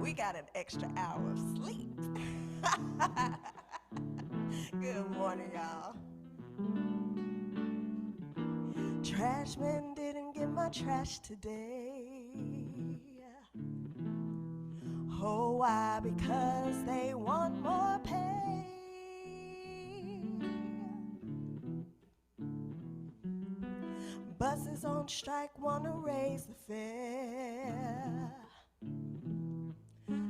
We got an extra hour of sleep. Good morning, y'all. Trashman didn't get my trash today. Oh, why? Because they want more pay. Buses on strike wanna raise the fare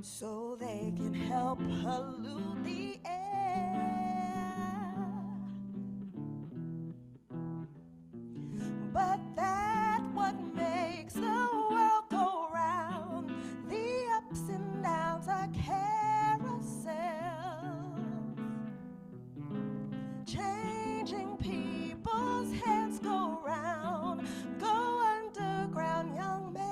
so they can help pollute the air. But that's what makes the world go round. The ups and downs are carousels, changing people's heads go round. Go underground, young man.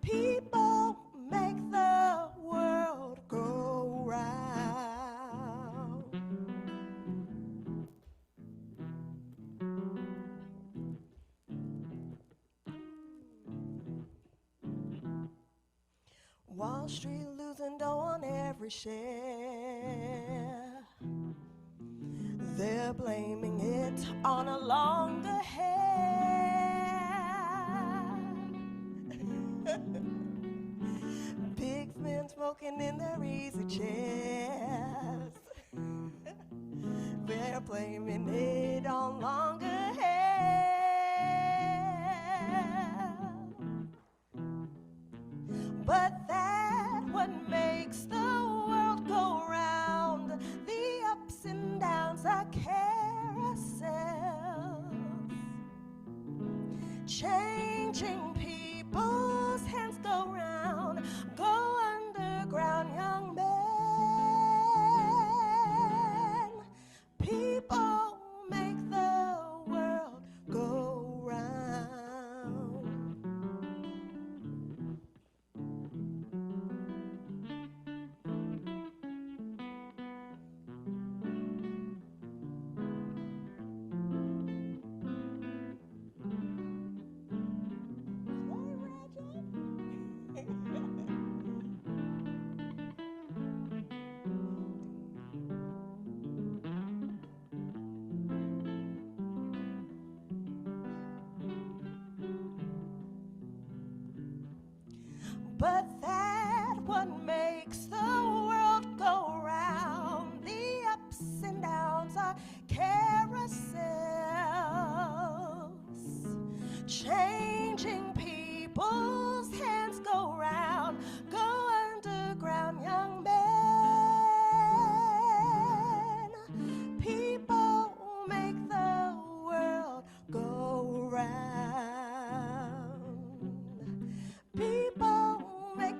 People make the world go round. Wall Street losing dough on every share. They're blaming it on a longer hair. Big men smoking in their easy chairs. They're blaming it on longer hair. But that's what makes the world go round. The ups and downs are carousels, changing people's hands go round. Go underground, young man. People make the world go round. But that's what makes the world go round. The ups and downs are carousels, changing people's hands go round. Go underground, young man. People make the world go round. People make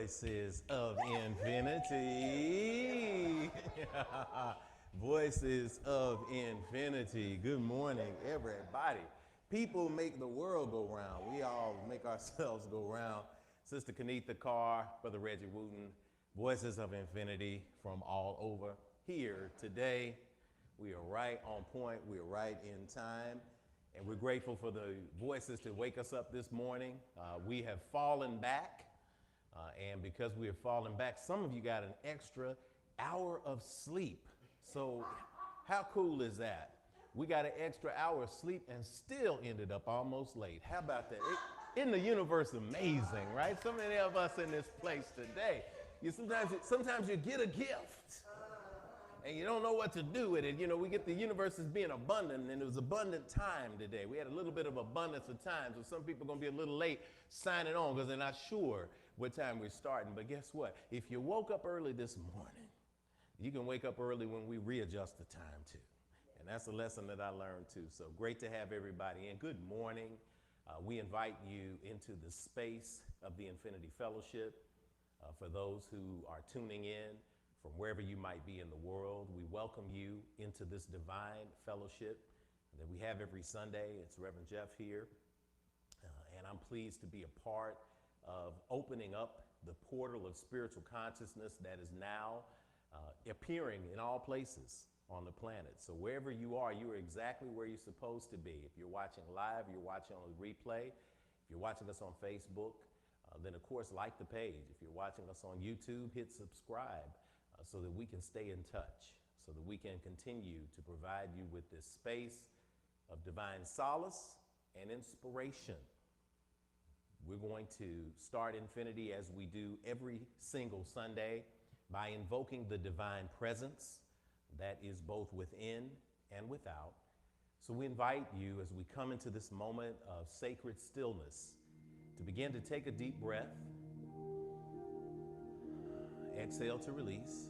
Voices of Infinity. Voices of Infinity. Good morning, everybody. People make the world go round. We all make ourselves go round. Sister Kenetha, Carr, Brother Regi, Wooten, Voices of Infinity from all over here today. We are right on point. We are right in time. And we're grateful for the voices to wake us up this morning. We have fallen back. And because we have fallen back, some of you got an extra hour of sleep. So how cool is that? We got an extra hour of sleep and still ended up almost late. How about that? Isn't the universe amazing, right? So many of us in this place today. Sometimes you get a gift and you don't know what to do with it. You know, we get the universe as being abundant, and it was abundant time today. We had a little bit of abundance of time, so some people are going to be a little late signing on because they're not sure what time we're starting. But guess what? If you woke up early this morning, you can wake up early when we readjust the time too. And that's a lesson that I learned too. So great to have everybody in. Good morning. We invite you into the space of the Infinity Fellowship. For those who are tuning in from wherever you might be in the world, we welcome you into this divine fellowship that we have every Sunday. It's Rev.Jeff here. And I'm pleased to be a part of opening up the portal of spiritual consciousness that is now appearing in all places on the planet. So wherever you are exactly where you're supposed to be. If you're watching live, you're watching on the replay. If you're watching us on Facebook, then of course like the page. If you're watching us on YouTube, hit subscribe so that we can stay in touch, so that we can continue to provide you with this space of divine solace and inspiration. We're going to start Infinity as we do every single Sunday by invoking the divine presence that is both within and without. So we invite you as we come into this moment of sacred stillness to begin to take a deep breath. Exhale to release.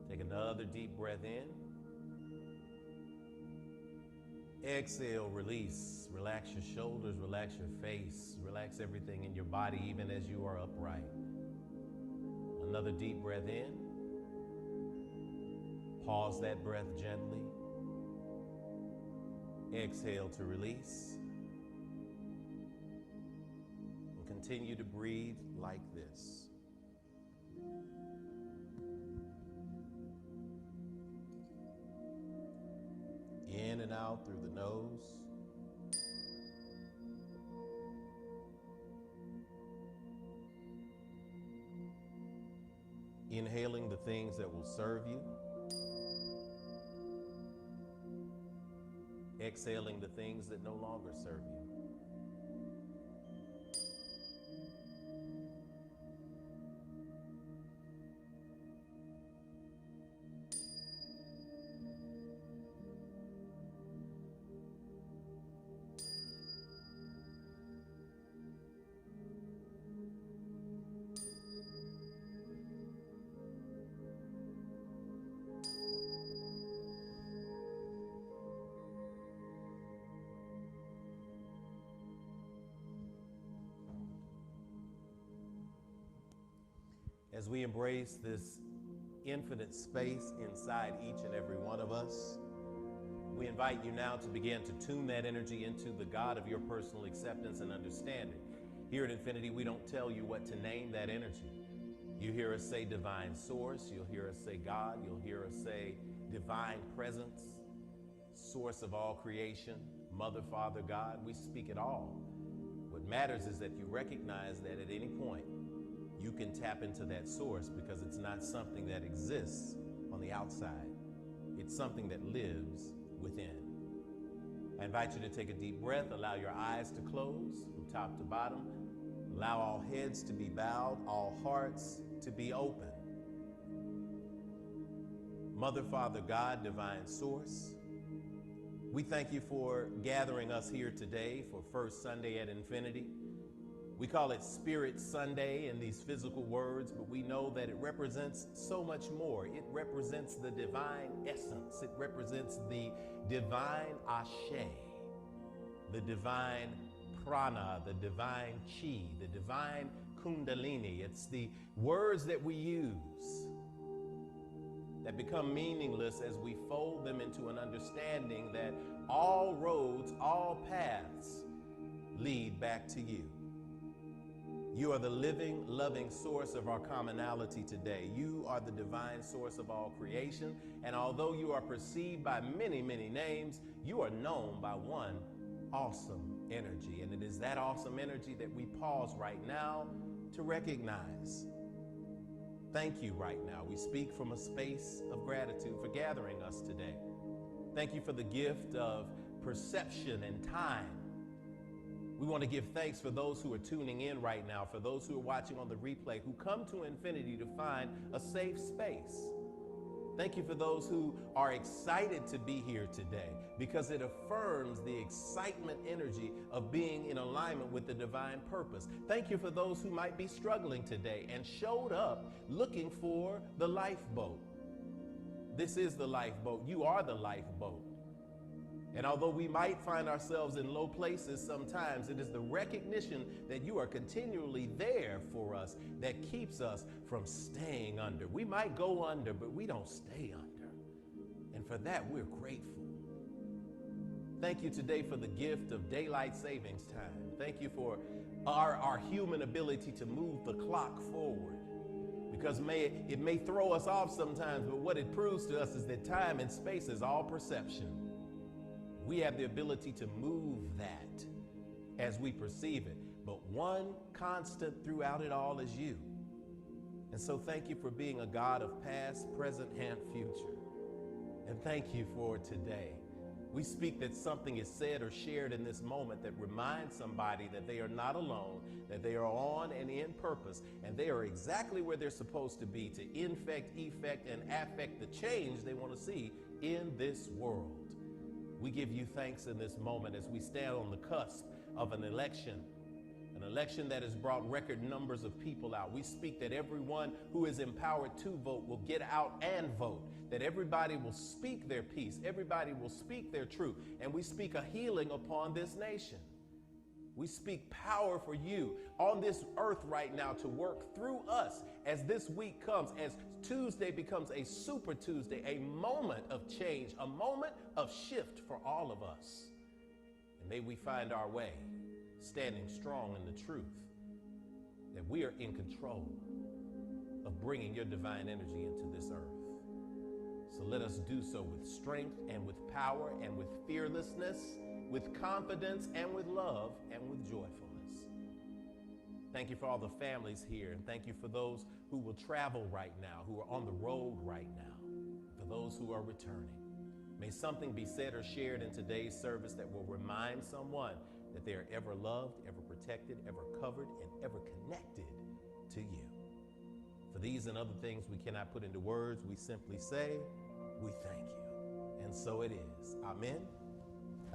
Take another deep breath in. Exhale, release. Relax your shoulders, relax your face, relax everything in your body, even as you are upright. Another deep breath in. Pause that breath gently. Exhale to release. And continue to breathe like this. In and out through the nose. Inhaling the things that will serve you. Exhaling the things that no longer serve you. As we embrace this infinite space inside each and every one of us, we invite you now to begin to tune that energy into the God of your personal acceptance and understanding. Here at Infinity, we don't tell you what to name that energy. You hear us say divine source, you'll hear us say God, you'll hear us say divine presence, source of all creation, Mother, Father, God. We speak it all. What matters is that you recognize that at any point, you can tap into that source because it's not something that exists on the outside. It's something that lives within. I invite you to take a deep breath, allow your eyes to close from top to bottom, allow all heads to be bowed, all hearts to be open. Mother, Father, God, divine source, we thank you for gathering us here today for First Sunday at Infinity. We call it Spirit Sunday in these physical words, but we know that it represents so much more. It represents the divine essence. It represents the divine ashe, the divine prana, the divine chi, the divine kundalini. It's the words that we use that become meaningless as we fold them into an understanding that all roads, all paths lead back to you. You are the living, loving source of our commonality today. You are the divine source of all creation. And although you are perceived by many, many names, you are known by one awesome energy. And it is that awesome energy that we pause right now to recognize. Thank you right now. We speak from a space of gratitude for gathering us today. Thank you for the gift of perception and time. We want to give thanks for those who are tuning in right now, for those who are watching on the replay, who come to Infinity to find a safe space. Thank you for those who are excited to be here today, because it affirms the excitement energy of being in alignment with the divine purpose. Thank you for those who might be struggling today and showed up looking for the lifeboat. This is the lifeboat. You are the lifeboat. And although we might find ourselves in low places sometimes, it is the recognition that you are continually there for us that keeps us from staying under. We might go under, but we don't stay under. And for that, we're grateful. Thank you today for the gift of daylight savings time. Thank you for our human ability to move the clock forward. Because it may throw us off sometimes, but what it proves to us is that time and space is all perception. We have the ability to move that as we perceive it. But one constant throughout it all is you. And so thank you for being a God of past, present, and future. And thank you for today. We speak that something is said or shared in this moment that reminds somebody that they are not alone, that they are on and in purpose, and they are exactly where they're supposed to be to infect, effect, and affect the change they want to see in this world. We give you thanks in this moment as we stand on the cusp of an election that has brought record numbers of people out. We speak that everyone who is empowered to vote will get out and vote, that everybody will speak their piece, everybody will speak their truth, and we speak a healing upon this nation. We speak power for you on this earth right now to work through us as this week comes, as Tuesday becomes a Super Tuesday, a moment of change, a moment of shift for all of us. And may we find our way standing strong in the truth that we are in control of bringing your divine energy into this earth. So let us do so with strength and with power and with fearlessness, with confidence and with love and with joyfulness. Thank you for all the families here, and thank you for those who will travel right now, who are on the road right now, for those who are returning. May something be said or shared in today's service that will remind someone that they are ever loved, ever protected, ever covered, and ever connected to you. For these and other things we cannot put into words, we simply say, we thank you. And so it is. Amen.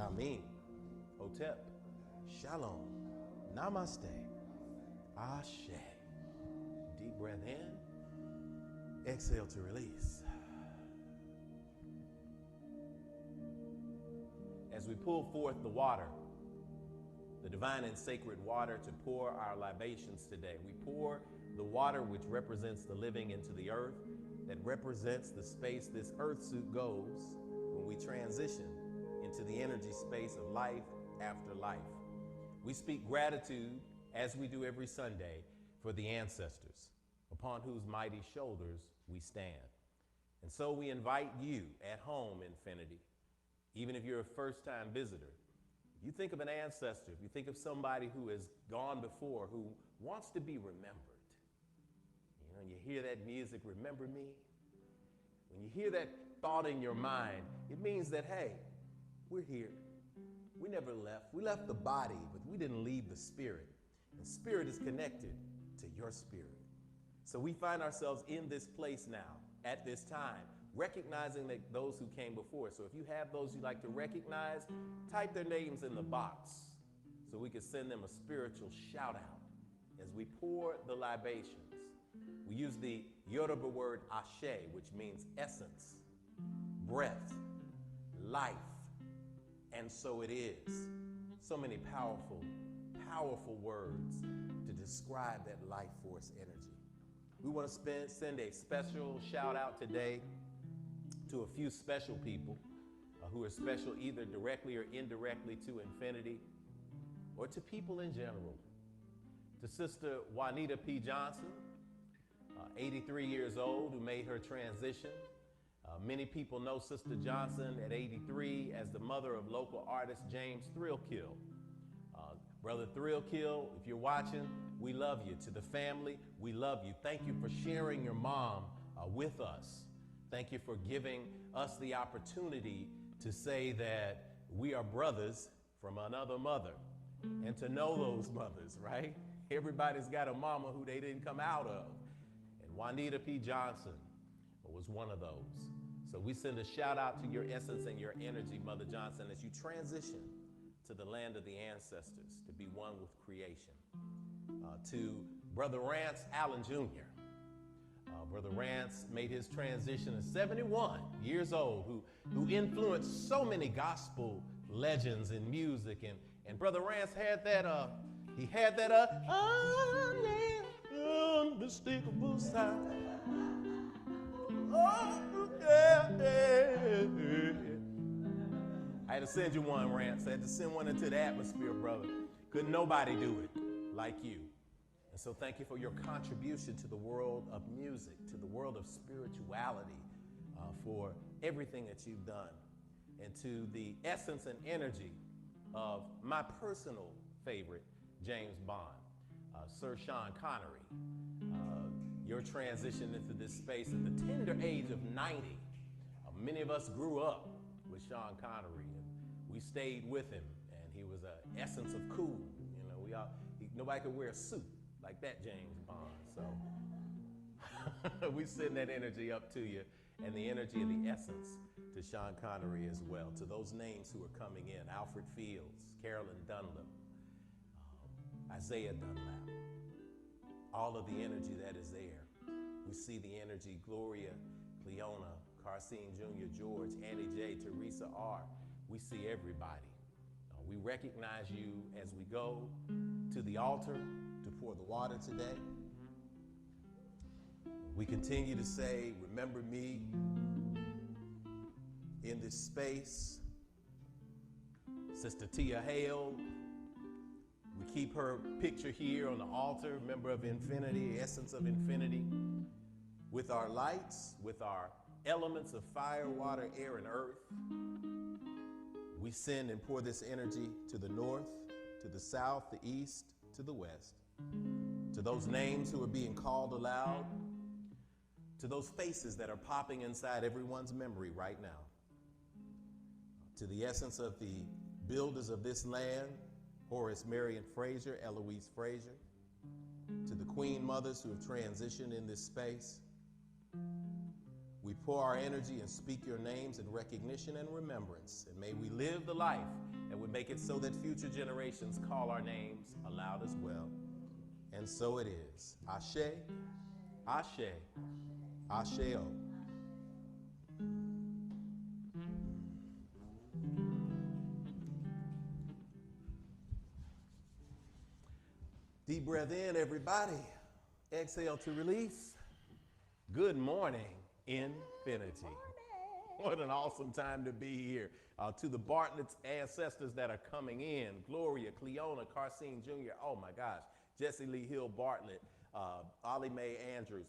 Amen. Hotep. Shalom. Namaste. Ashe. Deep breath in. Exhale to release. As we pull forth the water, the divine and sacred water to pour our libations today, we pour the water which represents the living into the earth, that represents the space this earth suit goes when we transition into the energy space of life after life. We speak gratitude, as we do every Sunday, for the ancestors, upon whose mighty shoulders we stand. And so we invite you at home, Infinity, even if you're a first-time visitor, if you think of an ancestor, if you think of somebody who has gone before, who wants to be remembered, you hear that music, remember me? When you hear that thought in your mind, it means that, hey, we're here. We never left. We left the body, but we didn't leave the spirit. And spirit is connected to your spirit. So we find ourselves in this place now, at this time, recognizing that those who came before. So if you have those you'd like to recognize, type their names in the box so we can send them a spiritual shout out as we pour the libations. We use the Yoruba word ashe, which means essence, breath, life, and so it is. So many powerful powerful words to describe that life force energy. We want to send a special shout out today to a few special people who are special either directly or indirectly to infinity or to people in general. To Sister Juanita P. Johnson, 83 years old, who made her transition. Many people know Sister Johnson at 83 as the mother of local artist James Thrillkill. Brother Thrillkill, if you're watching, we love you. To the family, we love you. Thank you for sharing your mom with us. Thank you for giving us the opportunity to say that we are brothers from another mother and to know those mothers, right? Everybody's got a mama who they didn't come out of. And Juanita P. Johnson was one of those. So we send a shout out to your essence and your energy, Mother Johnson, as you transition to the land of the ancestors, to be one with creation. To Brother Rance Allen Jr. Brother Rance made his transition at 71 years old, who influenced so many gospel legends in music. And Brother Rance had that, unmistakable sound. Oh, yeah, yeah. I had to send you one, Rance. I had to send one into the atmosphere, brother. Couldn't nobody do it like you. And so thank you for your contribution to the world of music, to the world of spirituality, for everything that you've done, and to the essence and energy of my personal favorite, James Bond, Sir Sean Connery. Your transition into this space at the tender age of 90. Many of us grew up with Sean Connery, and we stayed with him, and he was an essence of cool. You know, nobody could wear a suit like that James Bond. So we send that energy up to you, and the energy and the essence to Sean Connery as well. To those names who are coming in: Alfred Fields, Carolyn Dunlap, Isaiah Dunlap. All of the energy that is there. We see the energy: Gloria, Cleona, Carcine Jr., George, Annie J., Teresa R. We see everybody. We recognize you as we go to the altar to pour the water today. We continue to say, remember me in this space. Sister Tia Hale, we keep her picture here on the altar, member of infinity, essence of infinity, with our lights, with our elements of fire, water, air, and earth. We send and pour this energy to the north, to the south, the east, to the west, to those names who are being called aloud, to those faces that are popping inside everyone's memory right now, to the essence of the builders of this land, Horace Marion Fraser, Eloise Fraser, to the Queen Mothers who have transitioned in this space. We pour our energy and speak your names in recognition and remembrance, and may we live the life that would make it so that future generations call our names aloud as well. And so it is. Ashe, Ashe, Asheo. Deep breath in, everybody. Exhale to release. Good morning, infinity. What an awesome time to be here. To the Bartlett's ancestors that are coming in: Gloria, Cleona, Carcine Jr., oh my gosh, Jesse Lee Hill Bartlett, Ollie Mae Andrews.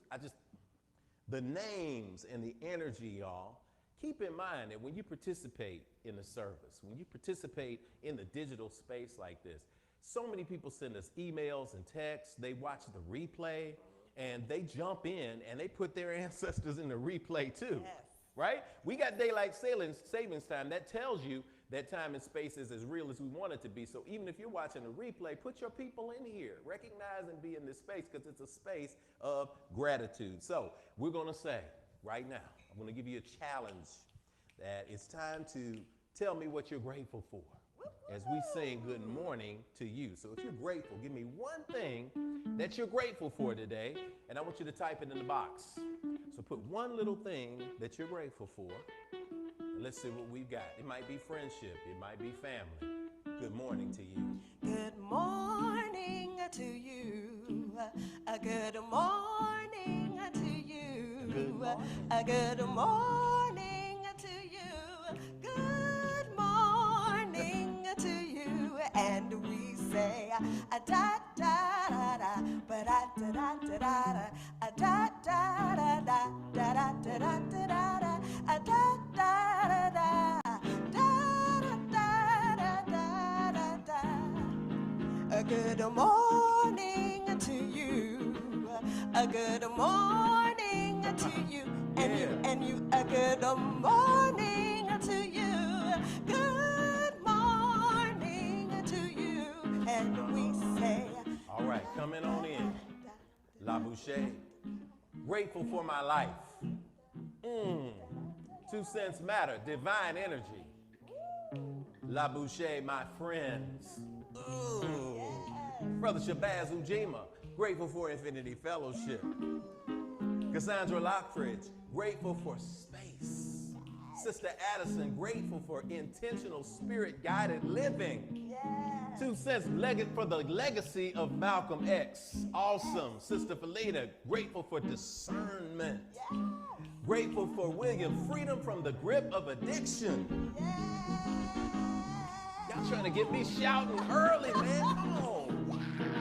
The names and the energy, y'all. Keep in mind that when you participate in the service, when you participate in the digital space like this, so many people send us emails and texts, they watch the replay, and they jump in and they put their ancestors in the replay too, yes. Right? We got daylight savings time. That tells you that time and space is as real as we want it to be. So even if you're watching the replay, put your people in here. Recognize and be in this space, because it's a space of gratitude. So we're going to say right now, I'm going to give you a challenge that it's time to tell me what you're grateful for as we sing good morning to you. So if you're grateful, give me one thing that you're grateful for today, and I want you to type it in the box. So put one little thing that you're grateful for, and let's see what we've got. It might be friendship, it might be family. Good morning to you. Good morning. good morning to you. Good morning to you. And we say, da da da da, ba da da da da da, da da da da da da da da da da, da da da da. A good morning to you. A good morning to you. And you. A good morning to you. Good morning to you. And we say. All right, coming on in. Libations. Grateful for my life. 2 cents matter. Divine energy. Libations, my friends. Ooh. Brother Shabazz Ujima, grateful for Infinity Fellowship. Cassandra Lockridge, grateful for space. Sister Addison, grateful for intentional spirit-guided living. 2 cents for the legacy of Malcolm X. Awesome. Sister Felita, grateful for discernment. Grateful for William, freedom from the grip of addiction. Y'all trying to get me shouting early, man. Come on.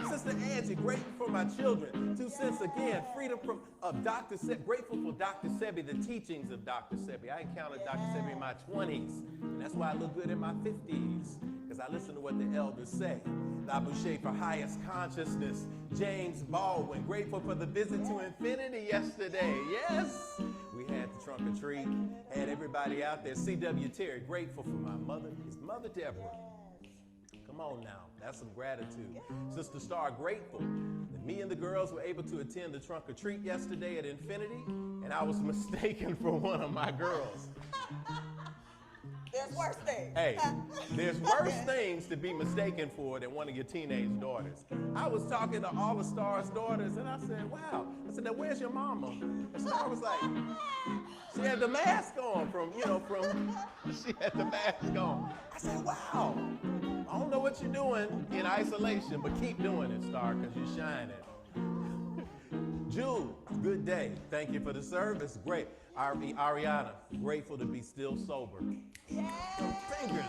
Sister Angie, grateful for my children. 2 cents again. Freedom from Dr. Sebi. Grateful for Dr. Sebi, the teachings of Dr. Sebi. I encountered Dr. Sebi in my 20s, and that's why I look good in my 50s, because I listen to what the elders say. Libations for highest consciousness. James Baldwin, grateful for the visit to infinity yesterday. Yes. We had the trunk or treat, had everybody out there. C.W. Terry, grateful for my mother, his mother Deborah. Come on now, that's some gratitude. Sister Star, grateful that me and the girls were able to attend the trunk or treat yesterday at Infinity, and I was mistaken for one of my girls. There's worse things. Hey, there's worse things to be mistaken for than one of your teenage daughters. I was talking to all of Star's daughters, and I said, wow. I said, now where's your mama? And Star was like, she had the mask on she had the mask on. I said, wow. I don't know what you're doing in isolation, but keep doing it, Star, because you're shining. Jules, good day. Thank you for the service. Great. Ariana, grateful to be still sober. Fingers.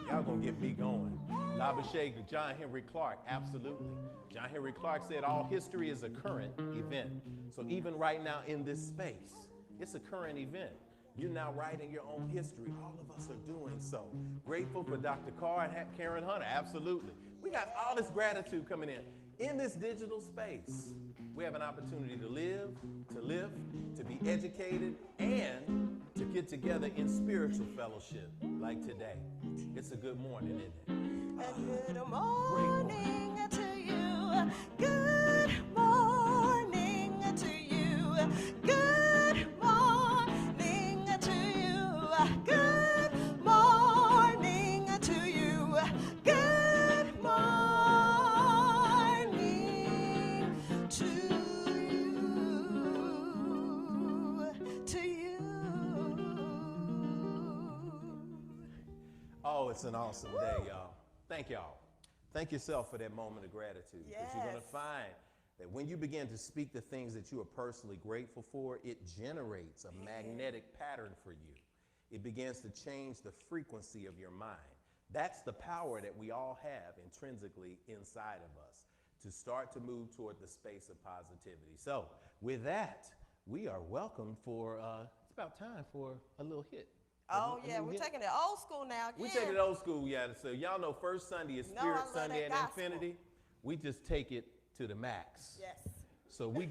Y'all gonna get me going. Libations, John Henry Clark, absolutely. John Henry Clark said all history is a current event. So even right now in this space, it's a current event. You're now writing your own history. All of us are doing so. Grateful for Dr. Carr and Karen Hunter, absolutely. We got all this gratitude coming in. In this digital space, we have an opportunity to live, to be educated, and to get together in spiritual fellowship like today. It's a good morning, isn't it? A good morning to you. Good morning to you. Good morning to you. Good morning to you. Good morning to you. Oh, it's an awesome day, y'all. Thank y'all. Thank yourself for that moment of gratitude. Because you're going to find that when you begin to speak the things that you are personally grateful for, it generates a magnetic pattern for you. It begins to change the frequency of your mind. That's the power that we all have intrinsically inside of us to start to move toward the space of positivity. So with that, we are welcome for, it's about time for a little hit. Oh, yeah, we're taking it old school now. We take it old school, yeah. So y'all know First Sunday is Spirit Sunday at Infinity. We just take it to the max. Yes. So we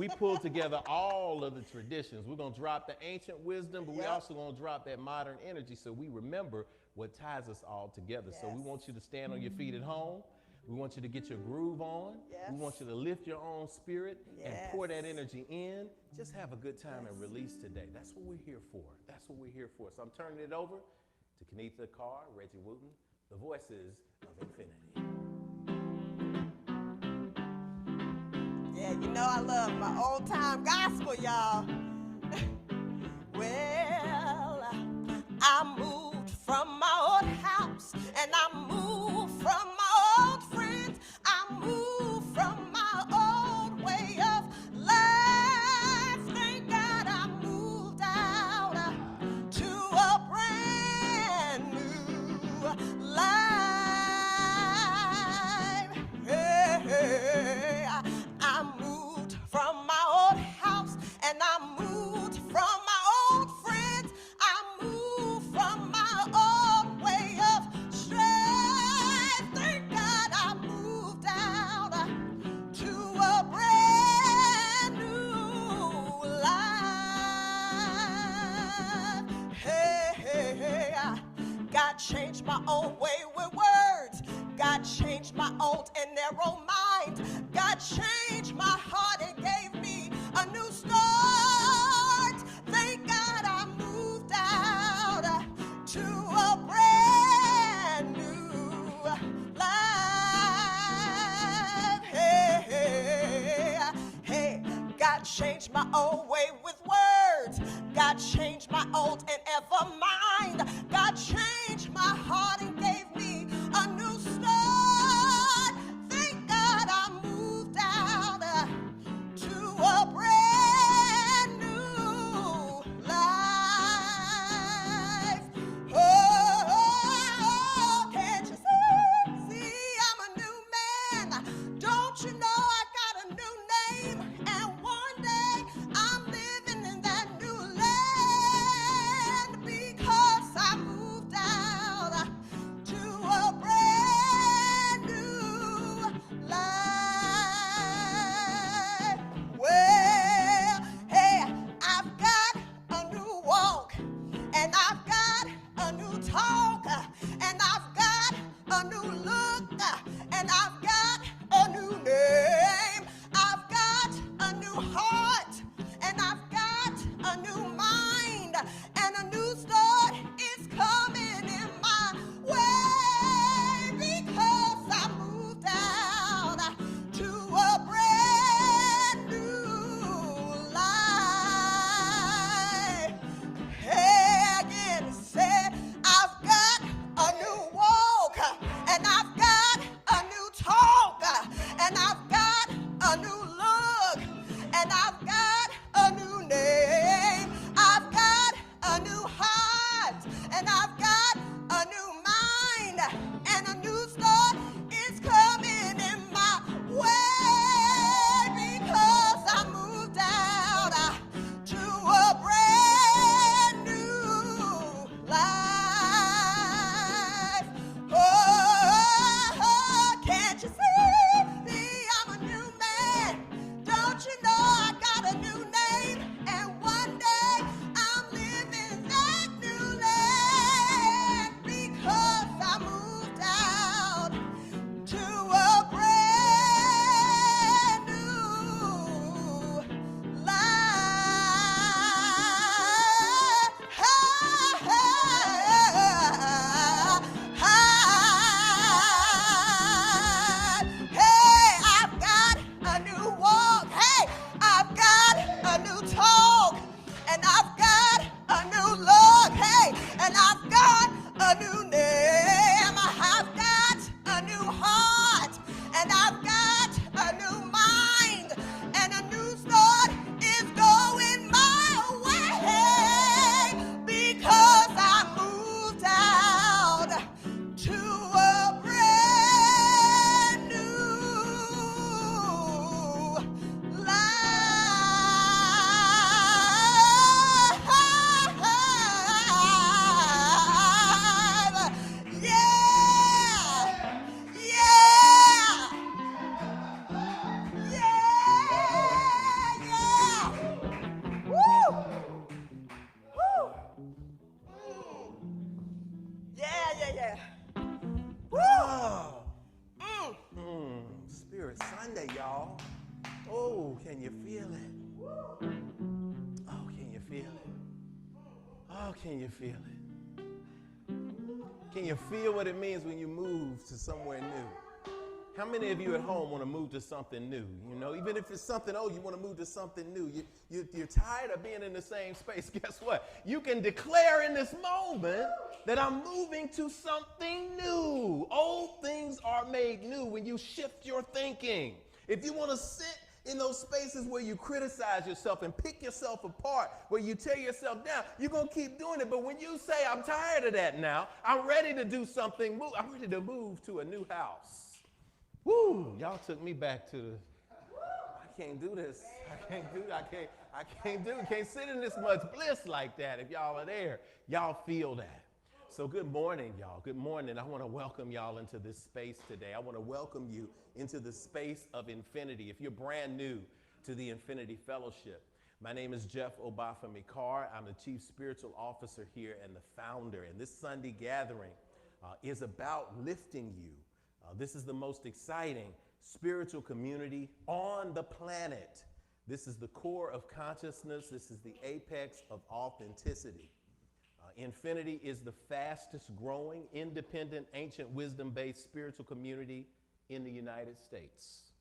pull together all of the traditions. We're going to drop the ancient wisdom, but we also going to drop that modern energy so we remember what ties us all together. Yes. So we want you to stand on your feet at home. We want you to get your groove on. Yes. We want you to lift your own spirit and pour that energy in. Just have a good time and release today. That's what we're here for. That's what we're here for. So I'm turning it over to Kenetha, Carr, Regi, Wooten, the voices of infinity. Yeah, you know I love my old time gospel, y'all. Well, I moved from my old house and I moved from my old friends. I moved from my old way of life. my own way with words. God changed my old and narrow mind. God changed my heart and gave me a new start. Thank God I moved out to a brand new life. Hey, hey, hey. God changed my old way with words. God changed my old and ever mind. God changed my heart and gave me a new start. Thank God I moved out to a brand new life. Oh, can't you see? I'm a new man. Don't you know I got a new name? And one day I'm living in that new land because I moved out to a brand new life. Well, hey, I've got a new walk, and I've got a new talk, and I've got a new look, and I've got a new name. I've got a new heart, and I've got a new mind, and a new start is coming in my way because I moved out to a brand new life. Hey, again, say, I've got a new walk, and I've got a new talk, and I've got a new look, and I've got a new name. I've got a new heart, and I've got a new mind, and a new start is coming in my way because I moved out to a brand new life. Oh, can't you see? I'm a new man. Don't you know I got a new name? And one day I'm living that new land because I moved out to a brand new life. Hey, I've got a new walk. Hey, I've got a new talk, and I've got a new look. Hey, and I've got a new name. I've got a new heart, and I've got a new mind, and a new start is going my way because I moved out to a brand new life. Yeah, yeah, yeah, yeah. Woo, woo. Yeah, yeah, yeah. Woo. Oh, Mm. Spirit Sunday, y'all. Oh, can you feel it? Oh, can you feel it? Oh, can you feel it? Can you feel what it means when you move to somewhere new? How many of you at home want to move to something new? You know, even if it's something old, you want to move to something new. You're tired of being in the same space. Guess what? You can declare in this moment that I'm moving to something new. Old things are made new when you shift your thinking. If you want to sit in those spaces where you criticize yourself and pick yourself apart, where you tear yourself down, you're going to keep doing it. But when you say, I'm tired of that now, I'm ready to do something, I'm ready to move to a new house. Woo, y'all took me back to the, I can't do this. I can't sit in this much bliss like that. If y'all are there, y'all feel that. So good morning, y'all. Good morning. I want to welcome y'all into this space today. I want to welcome you into the space of infinity. If you're brand new to the Infinity Fellowship, my name is Jeff Obafemi Carr. I'm the Chief Spiritual Officer here and the founder. And this Sunday gathering is about lifting you. This is the most exciting spiritual community on the planet. This is the core of consciousness. This is the apex of authenticity. Infinity is the fastest growing, independent, ancient wisdom-based spiritual community in the United States.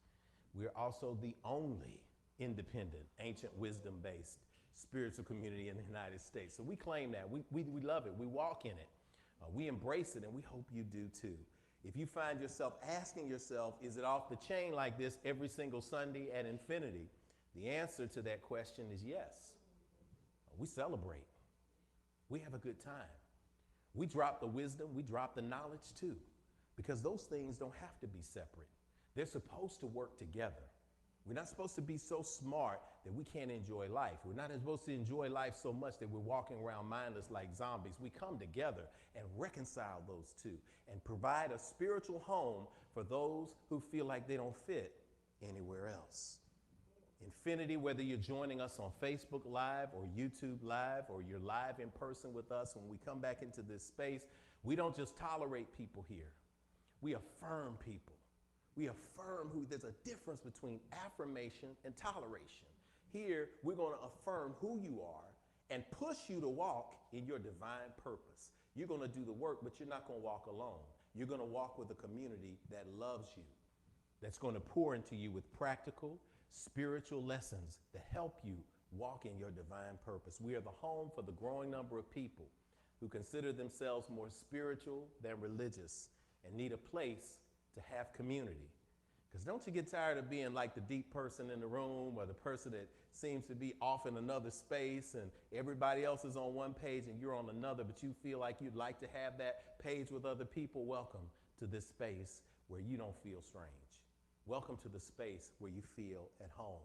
We're also the only independent, ancient wisdom-based spiritual community in the United States. So we claim that. We love it. We walk in it. We embrace it, and we hope you do too. If you find yourself asking yourself, is it off the chain like this every single Sunday at Infinity? The answer to that question is yes. We celebrate. We have a good time. We drop the wisdom, we drop the knowledge too, because those things don't have to be separate. They're supposed to work together. We're not supposed to be so smart that we can't enjoy life. We're not supposed to enjoy life so much that we're walking around mindless like zombies. We come together and reconcile those two and provide a spiritual home for those who feel like they don't fit anywhere else. Infinity, whether you're joining us on Facebook Live or YouTube Live, or you're live in person with us when we come back into this space, we don't just tolerate people here. We affirm people. We affirm there's a difference between affirmation and toleration. Here, we're going to affirm who you are and push you to walk in your divine purpose. You're going to do the work, but you're not going to walk alone. You're going to walk with a community that loves you, that's going to pour into you with practical, spiritual lessons to help you walk in your divine purpose. We are the home for the growing number of people who consider themselves more spiritual than religious and need a place to have community. Because don't you get tired of being like the deep person in the room, or the person that seems to be off in another space and everybody else is on one page and you're on another, but you feel like you'd like to have that page with other people? Welcome to this space where you don't feel strange. Welcome to the space where you feel at home.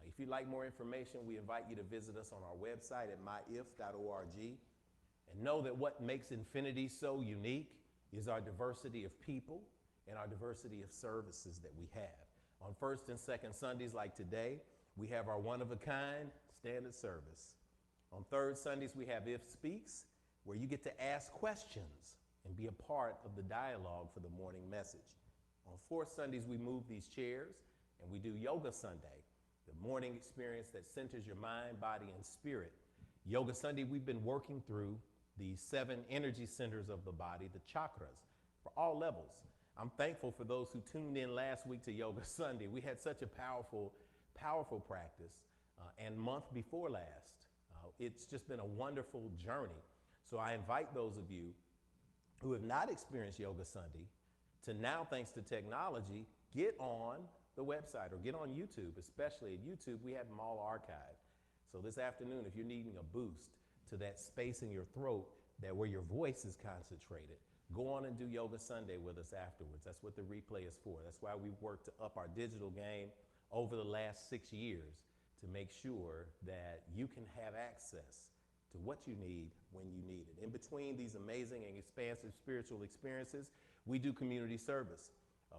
If you'd like more information, we invite you to visit us on our website at myif.org. And know that what makes Infinity so unique is our diversity of people and our diversity of services that we have. On first and second Sundays like today, we have our one-of-a-kind standard service. On third Sundays, we have If Speaks, where you get to ask questions and be a part of the dialogue for the morning message. On fourth Sundays, we move these chairs and we do Yoga Sunday, the morning experience that centers your mind, body, and spirit. Yoga Sunday, we've been working through the 7 energy centers of the body, the chakras, for all levels. I'm thankful for those who tuned in last week to Yoga Sunday. We had such a powerful practice, and month before last. It's just been a wonderful journey. So I invite those of you who have not experienced Yoga Sunday to now, thanks to technology, get on the website or get on YouTube. Especially at YouTube, we have them all archived. So this afternoon, if you're needing a boost to that space in your throat where your voice is concentrated, go on and do Yoga Sunday with us afterwards. That's what the replay is for. That's why we've worked to up our digital game over the last 6 years to make sure that you can have access to what you need when you need it. In between these amazing and expansive spiritual experiences, we do community service.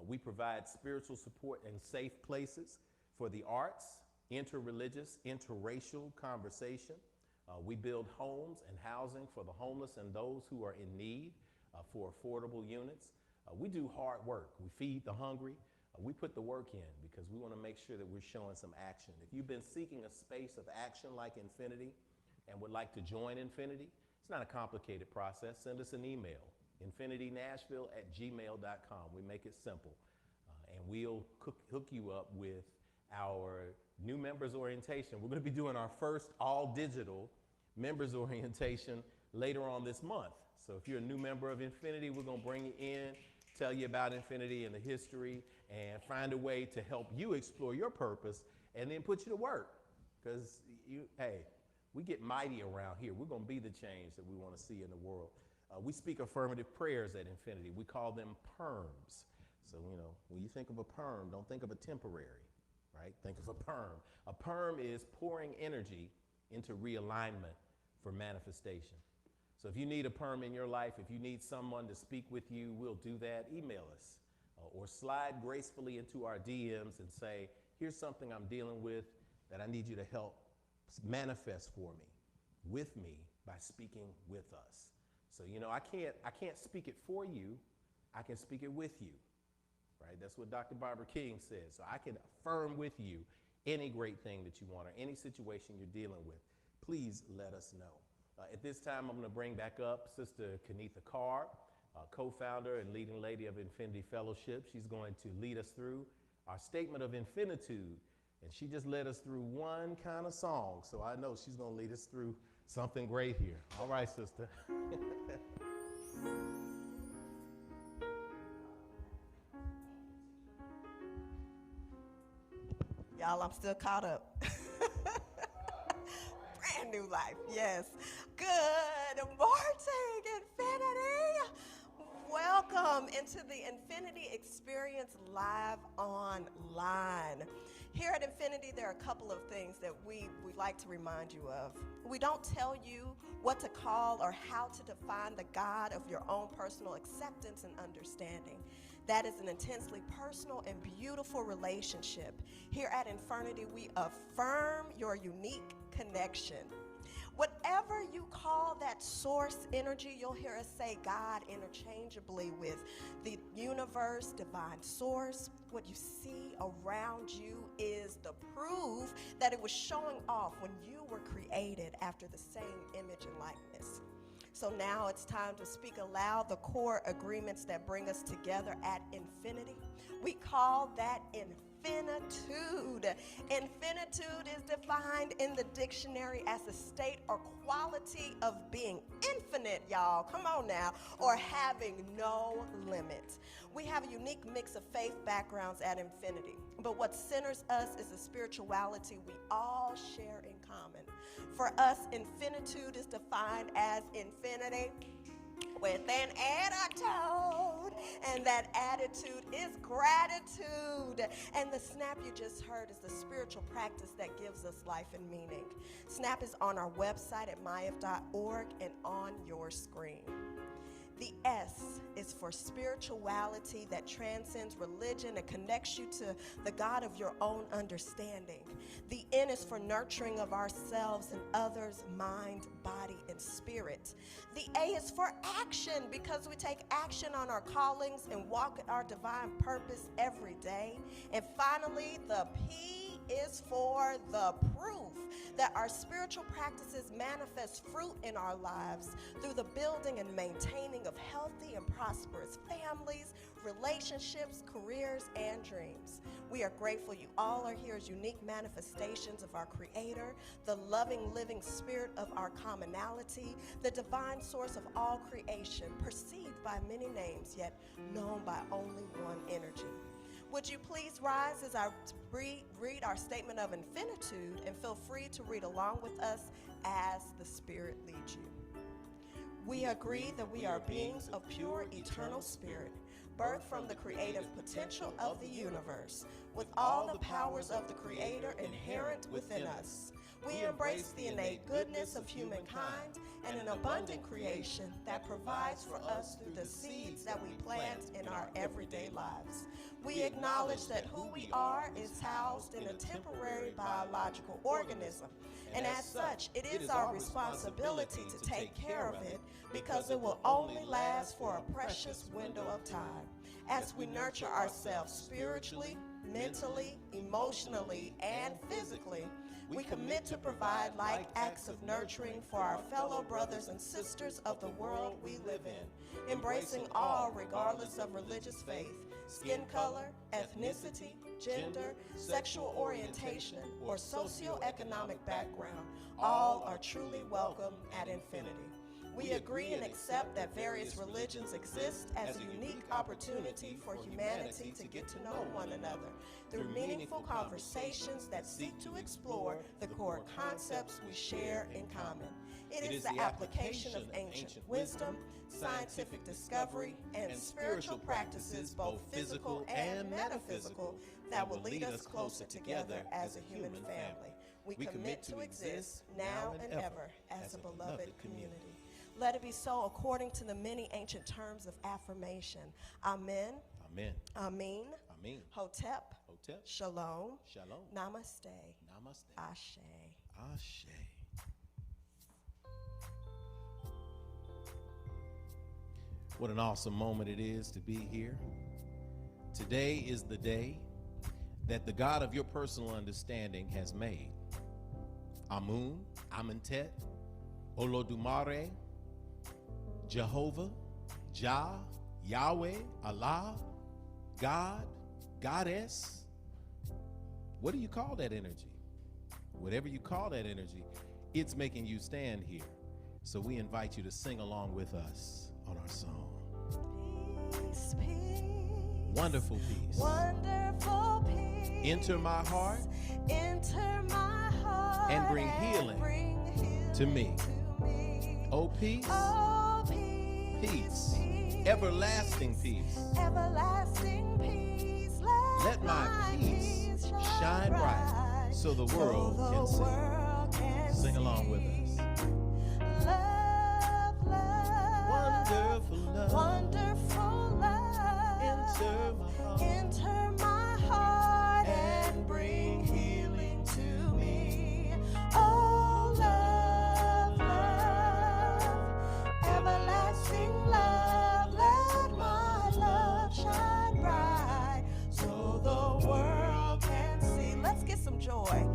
We provide spiritual support and safe places for the arts, interreligious, interracial conversation. We build homes and housing for the homeless and those who are in need for affordable units. We do hard work. We feed the hungry. We put the work in because we want to make sure that we're showing some action. If you've been seeking a space of action like Infinity and would like to join Infinity, it's not a complicated process. Send us an email, infinitynashville@gmail.com. We make it simple. And we'll hook you up with our new members orientation. We're going to be doing our first all-digital members orientation later on this month. So if you're a new member of Infinity, we're going to bring you in, tell you about Infinity and the history, and find a way to help you explore your purpose and then put you to work. Because, we get mighty around here. We're going to be the change that we want to see in the world. We speak affirmative prayers at Infinity. We call them perms. So, when you think of a perm, don't think of a temporary, right? Think of a perm. A perm is pouring energy into realignment for manifestation. So if you need a perm in your life, if you need someone to speak with you, we'll do that. Email us or slide gracefully into our DMs and say, here's something I'm dealing with that I need you to help manifest for me, with me, by speaking with us. So, I can't speak it for you. I can speak it with you, right? That's what Dr. Barbara King says. So I can affirm with you any great thing that you want or any situation you're dealing with. Please let us know. At this time, I'm going to bring back up Sister Kenetha Carr, co-founder and leading lady of Infinity Fellowship. She's going to lead us through our statement of infinitude. And she just led us through one kind of song, so I know she's going to lead us through something great here. All right, sister. Y'all, I'm still caught up. Brand new life, yes. Good morning, Infinity. Welcome into the Infinity Experience Live Online. Here at Infinity, there are a couple of things that we like to remind you of. We don't tell you what to call or how to define the God of your own personal acceptance and understanding. That is an intensely personal and beautiful relationship. Here at Infinity, we affirm your unique connection. Whatever you call that source energy, you'll hear us say God interchangeably with the universe, divine source. What you see around you is the proof that it was showing off when you were created after the same image and likeness. So now it's time to speak aloud the core agreements that bring us together at Infinity. We call that infinitude. Infinitude is defined in the dictionary as a state or quality of being infinite, y'all. Come on now. Or having no limit. We have a unique mix of faith backgrounds at Infinity. But what centers us is a spirituality we all share in common. For us, infinitude is defined as infinity with an attitude, and that attitude is gratitude. And the SNAP you just heard is the spiritual practice that gives us life and meaning. SNAP is on our website at myf.org and on your screen. The S is for spirituality that transcends religion and connects you to the God of your own understanding. The N is for nurturing of ourselves and others' mind, body, and spirit. The A is for action, because we take action on our callings and walk in our divine purpose every day. And finally, the P is for the proof that our spiritual practices manifest fruit in our lives through the building and maintaining of healthy and prosperous families, relationships, careers, and dreams. We are grateful you all are here as unique manifestations of our Creator, the loving, living spirit of our commonality, the divine source of all creation, perceived by many names, yet known by only one energy. Would you please rise as I read our statement of infinitude, and feel free to read along with us as the Spirit leads you. We agree that we are beings of pure, eternal spirit, birthed from the creative potential of the universe, with all the powers of the Creator inherent within us. We embrace the innate goodness of humankind and an abundant creation that provides for us through the seeds that we plant in our everyday lives. We acknowledge that who we are is housed in a temporary biological organism, and as such, it is our responsibility to take care of it, because it will only last for a precious window of time. As we nurture ourselves spiritually, mentally, emotionally, and physically, we commit to provide like acts of nurturing for our fellow brothers and sisters of the world we live in, embracing all regardless of religious faith, skin color, ethnicity, gender, sexual orientation, or socioeconomic background. All are truly welcome at Infinity. We agree and accept that various religions exist as a unique opportunity for humanity to get to know one another through meaningful conversations that seek to explore the core concepts we share in common. It is the application of ancient wisdom, scientific discovery, and spiritual practices, both physical and metaphysical, that will lead us closer together as a human family. We commit to exist now and ever as a beloved community. Let it be so according to the many ancient terms of affirmation. Amen. Amen. Amin. Amen. Hotep. Hotep. Shalom. Shalom. Namaste. Namaste. Ashe. Ashe. What an awesome moment it is to be here. Today is the day that the God of your personal understanding has made. Amun, Amentet, Olodumare, Jehovah, Jah, Yahweh, Allah, God, Goddess. What do you call that energy? Whatever you call that energy, it's making you stand here. So we invite you to sing along with us on our song. Peace, peace. Wonderful peace. Wonderful peace. Enter my heart. Enter my heart. And bring healing to me. Oh, peace. Oh, peace. Peace. Peace. Everlasting peace. Everlasting peace. Let my peace shine bright so the world can see. Sing along with us. Love, love. Wonderful love. Wonderful love. Enter my heart and bring healing to me. Oh, love, love. Everlasting love. Let my love shine bright so the world can see. Let's get some joy.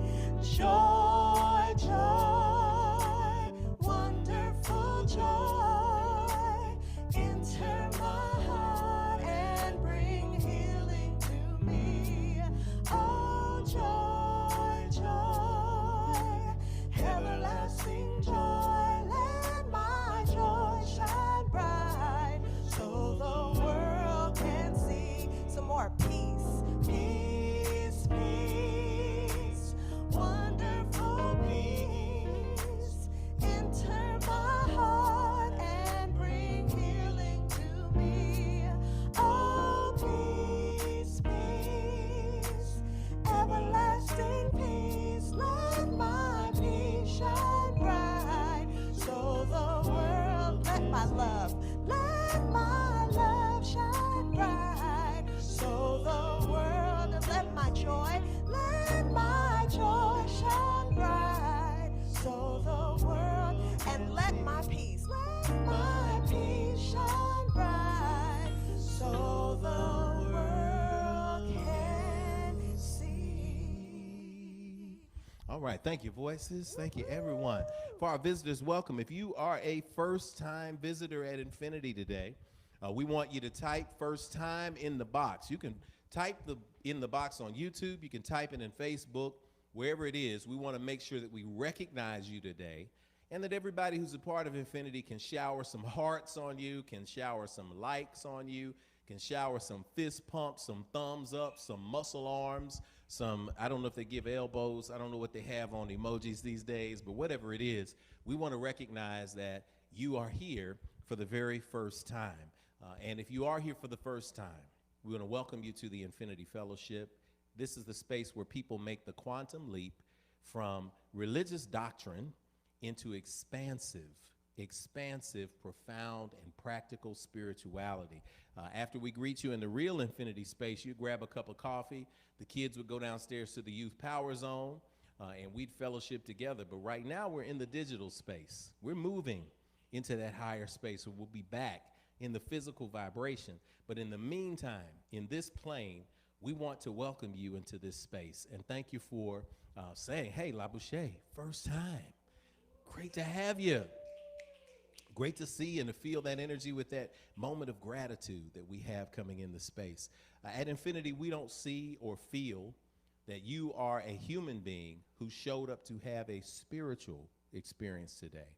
Joy, joy, wonderful joy. Enter my heart and bring healing to me. Oh, joy, joy, everlasting joy. Let my joy shine bright so the world can see. Some more peace, peace, peace, wonderful peace. Enter my heart and bring healing to me. Oh, peace, peace, everlasting peace. Let my peace shine bright so the world. Let my love shine bright so the world. And let my joy shine bright so the world. And let my peace shine bright so the world can see. All right, thank you, voices. Thank you, everyone. For our visitors, welcome. If you are a first-time visitor at Infinity today, we want you to type first time in the box. You can type in the box on YouTube. You can type it in Facebook, wherever it is. We want to make sure that we recognize you today and that everybody who's a part of Infinity can shower some hearts on you, can shower some likes on you, can shower some fist pumps, some thumbs up, some muscle arms, some, I don't know if they give elbows. I don't know what they have on emojis these days, but whatever it is, we want to recognize that you are here for the very first time. And if you are here for the first time, we want to welcome you to the Infinity Fellowship. This is the space where people make the quantum leap from religious doctrine into expansive, profound, and practical spirituality. After we greet you in the real Infinity space, you grab a cup of coffee. The kids would go downstairs to the Youth Power Zone, and we'd fellowship together. But right now, we're in the digital space. We're moving into that higher space, so we'll be back in the physical vibration. But in the meantime, in this plane, we want to welcome you into this space. And thank you for saying, hey, Labouche, first time. Great to have you. Great to see and to feel that energy with that moment of gratitude that we have coming in the space. At Infinity, we don't see or feel that you are a human being who showed up to have a spiritual experience today.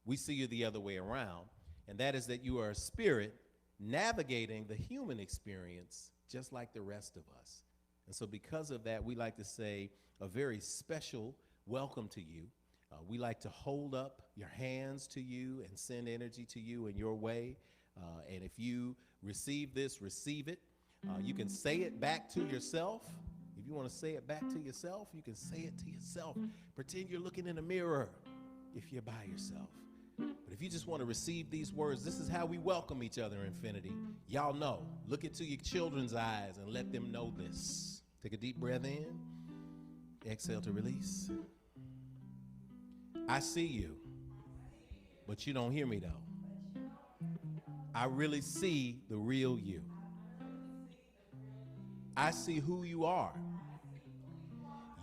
We see you the other way around, and that is that you are a spirit navigating the human experience just like the rest of us. And so because of that, we like to say a very special welcome to you. We like to hold up your hands to you and send energy to you in your way. And if you receive this, receive it. You can say it back to yourself. If you want to say it back to yourself, you can say it to yourself. Pretend you're looking in a mirror if you're by yourself. But if you just want to receive these words, this is how we welcome each other, Infinity. Y'all know. Look into your children's eyes and let them know this. Take a deep breath in. Exhale to release. I see you, but you don't hear me, though. I really see the real you. I see who you are.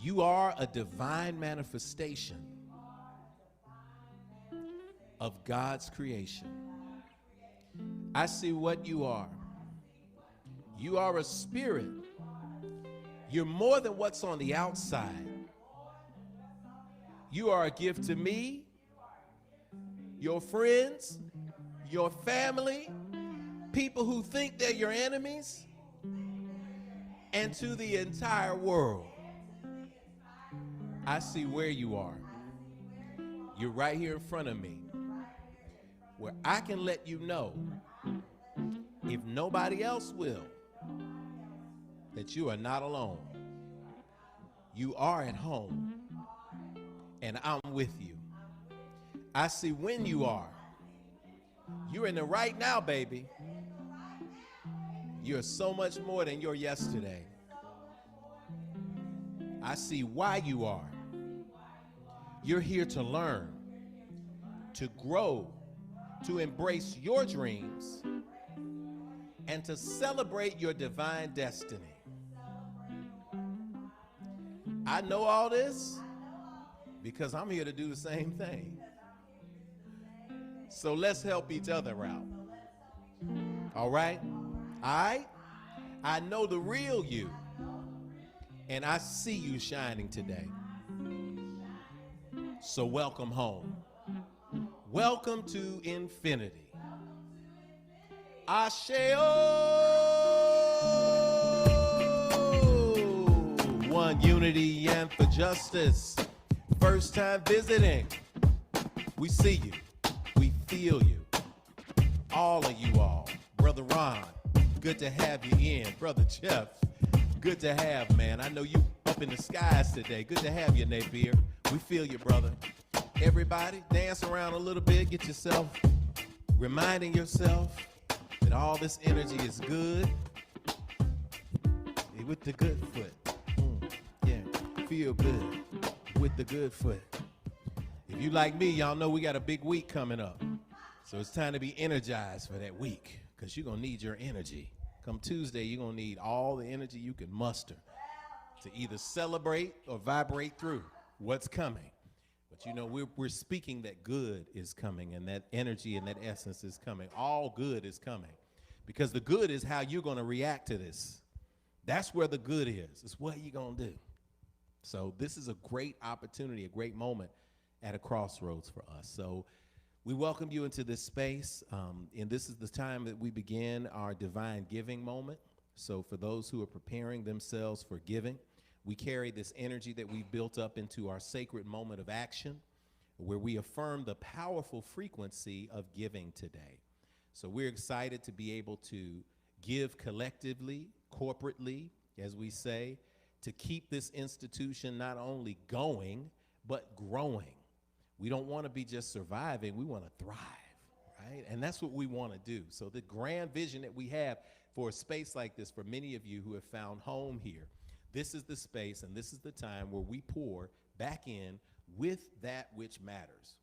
You are a divine manifestation of God's creation. I see what you are. You are a spirit. You're more than what's on the outside. You are a gift to me, your friends, your family, people who think they're your enemies, and to the entire world. I see where you are. You're right here in front of me, where I can let you know, if nobody else will, that you are not alone. You are at home, and I'm with you. I see when you are. You're in the right now, baby. You're so much more than your yesterday. I see why you are. You're here to learn, to grow, to embrace your dreams, and to celebrate your divine destiny. I know all this because I'm here to do the same thing. So let's help each other out. All right? I know the real you, and I see you shining today. So welcome home. Welcome to infinity. Asheo. One unity and for justice. First time visiting. We see you. We feel you. All of you all. Brother Ron, good to have you in. Brother Jeff, good to have, man. I know you up in the skies today. Good to have you, Napier. We feel you, brother. Everybody, dance around a little bit. Get yourself, reminding yourself that all this energy is good. With the good foot. Yeah, feel good with the good foot. If you like me, y'all know we got a big week coming up. So it's time to be energized for that week, because you're going to need your energy. Come Tuesday, you're going to need all the energy you can muster to either celebrate or vibrate through what's coming. But you know, we're speaking that good is coming, and that energy and that essence is coming. All good is coming, because the good is how you're going to react to this. That's where the good is. It's what you're going to do. So this is a great opportunity, a great moment at a crossroads for us. So we welcome you into this space, and this is the time that we begin our divine giving moment. So for those who are preparing themselves for giving, we carry this energy that we've built up into our sacred moment of action, where we affirm the powerful frequency of giving today. So we're excited to be able to give collectively, corporately, as we say, to keep this institution not only going, but growing. We don't want to be just surviving, we want to thrive, right? And that's what we want to do. So the grand vision that we have for a space like this, for many of you who have found home here, this is the space and this is the time where we pour back in with that which matters.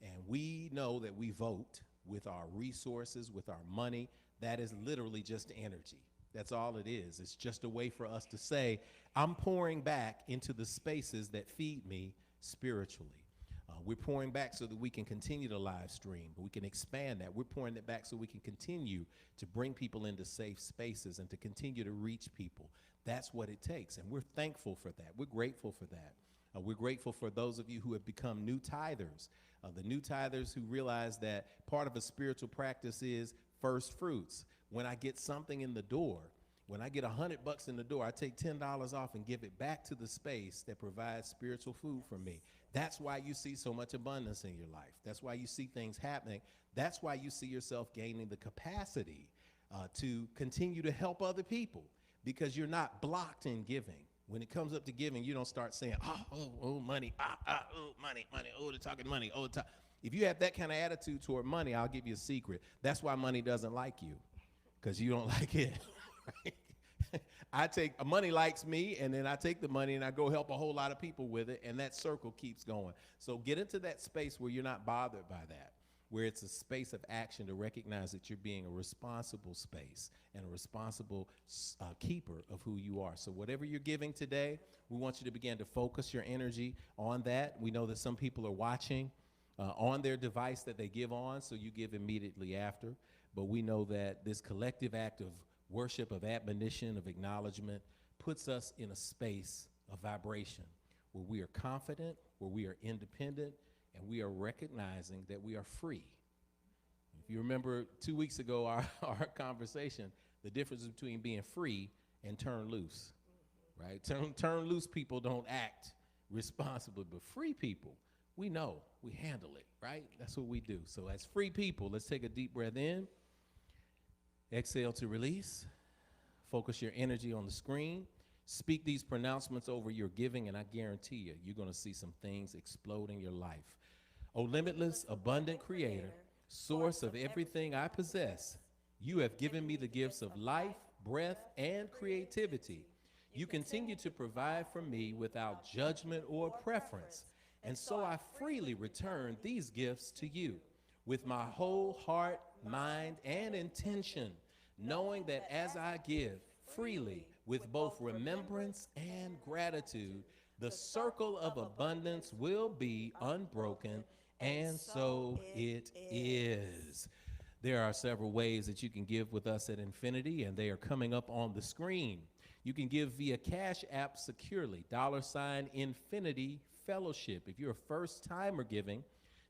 And we know that we vote with our resources, with our money. That is literally just energy. That's all it is. It's just a way for us to say, I'm pouring back into the spaces that feed me spiritually. We're pouring back so that we can continue to live stream, but we can expand that. We're pouring it back so we can continue to bring people into safe spaces and to continue to reach people. That's what it takes, and we're thankful for that. We're grateful for that. We're grateful for those of you who have become new tithers, the new tithers who realize that part of a spiritual practice is first fruits. When I get something in the door, when I get $100 in the door, I take $10 off and give it back to the space that provides spiritual food for me. That's why you see so much abundance in your life. That's why you see things happening. That's why you see yourself gaining the capacity to continue to help other people, because you're not blocked in giving. When it comes up to giving, you don't start saying, money, money, they're talking money, If you have that kind of attitude toward money, I'll give you a secret. That's why money doesn't like you, because you don't like it. Right? Money likes me, and then I take the money and I go help a whole lot of people with it, and that circle keeps going. So get into that space where you're not bothered by that. where it's a space of action to recognize that you're being a responsible space and a responsible keeper of who you are. So whatever you're giving today, we want you to begin to focus your energy on that. We know that some people are watching on their device that they give on, so you give immediately after. But we know that this collective act of worship, of admonition, of acknowledgement puts us in a space of vibration where we are confident, where we are independent, and we are recognizing that we are free. If you remember 2 weeks ago, our conversation, the difference between being free and turn loose, right? Turn loose people don't act responsibly, but free people, we know, we handle it, right? That's what we do. So as free people, let's take a deep breath in, exhale to release, focus your energy on the screen, speak these pronouncements over your giving, and I guarantee you, you're gonna see some things explode in your life. O limitless, abundant Creator, source of everything I possess, you have given me the gifts of life, breath, and creativity. You continue to provide for me without judgment or preference, and so I freely return these gifts to you with my whole heart, mind, and intention, knowing that as I give freely with both remembrance and gratitude, the circle of abundance will be unbroken, and so it is. There are several ways that you can give with us at Infinity, and they are coming up on the screen. You can give via Cash App securely, $Infinity Fellowship. If you're a first-timer giving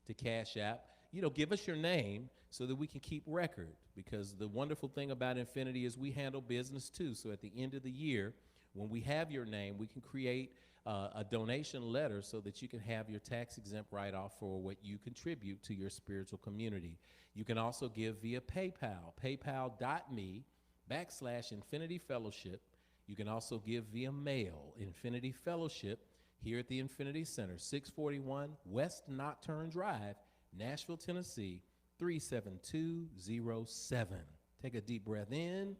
to Cash App, give us your name so that we can keep record, because the wonderful thing about Infinity is we handle business too. So at the end of the year, when we have your name, we can create a donation letter so that you can have your tax-exempt write-off for what you contribute to your spiritual community. You can also give via PayPal, paypal.me/Infinity Fellowship. You can also give via mail, Infinity Fellowship, here at the Infinity Center, 641 West Nocturne Drive, Nashville, Tennessee, 37207. Take a deep breath in,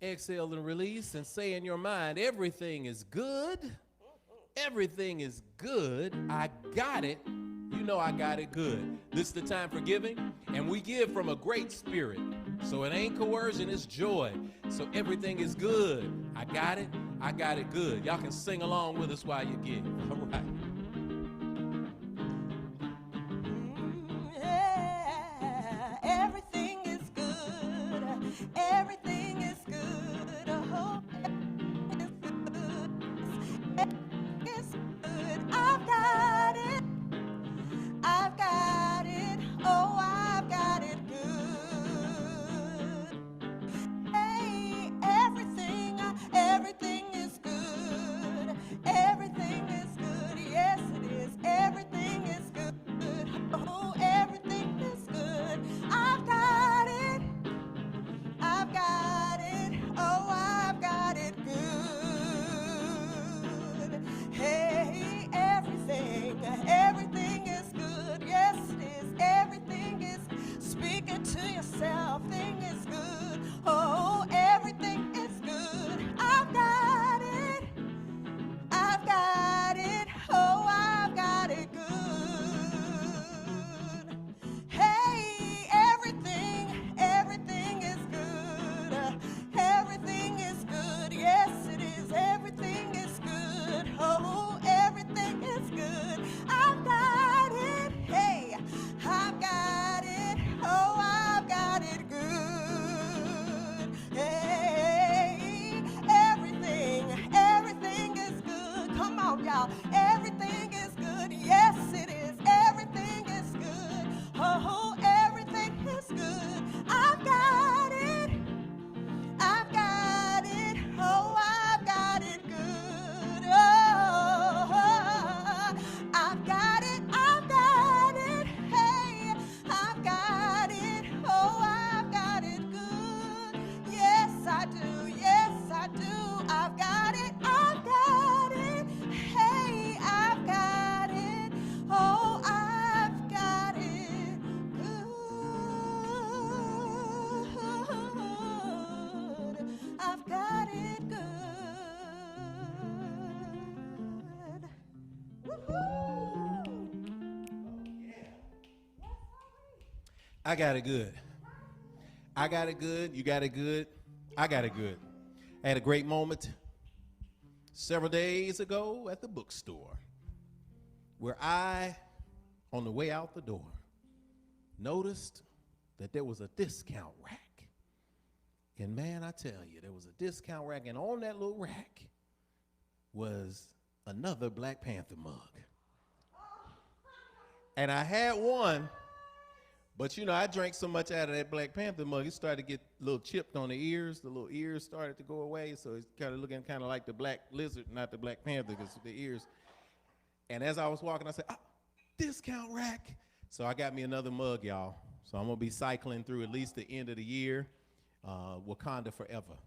exhale and release, and say in your mind, everything is good. Everything is good. I got it. You know I got it good. This is the time for giving, and we give from a great spirit. So it ain't coercion, it's joy. So everything is good. I got it. I got it good. Y'all can sing along with us while you give. All right. Everything is good. Everything is good. Oh, it's good. It's good. I've got it. I've got it. Oh, I've got it good. Hey, everything is good. Everything is good. Yes, it is. Everything is good. Oh, everything is good. I've got it. I've got it. Oh, I've got it good. Hey, everything is good. Yes, it is. Everything is. Speak it to yourself. Thing is good. Oh, everything is good. I've got it. I've got it. Oh, I've got it good. Hey, everything is good. Everything is good. Yes, it is. Everything is good. Oh, everything is good. I've got it. Hey, I've got it. Oh, I've got it good. Hey, everything is good. Come on, y'all. Everything is good. Yes, it is. Everything is good. Oh, everything is good. I've got it. I've got it. Oh, I've got it good. Oh, I've got it. I've got it. Hey, I've got it. Oh, I've got it good. Yes, I do. Yes, I do. I've got it. I've got it. Hey, I got it good. I got it good. You got it good. I got it good. I had a great moment several days ago at the bookstore where I, on the way out the door, noticed that there was a discount rack. And man, I tell you, there was a discount rack, and on that little rack was another Black Panther mug. And I had one, but you know, I drank so much out of that Black Panther mug, it started to get a little chipped on the ears. The little ears started to go away, so it's kind of looking kind of like the Black Lizard, not the Black Panther, because the ears. And as I was walking, I said, discount rack. So I got me another mug, y'all. So I'm gonna be cycling through at least the end of the year. Wakanda forever.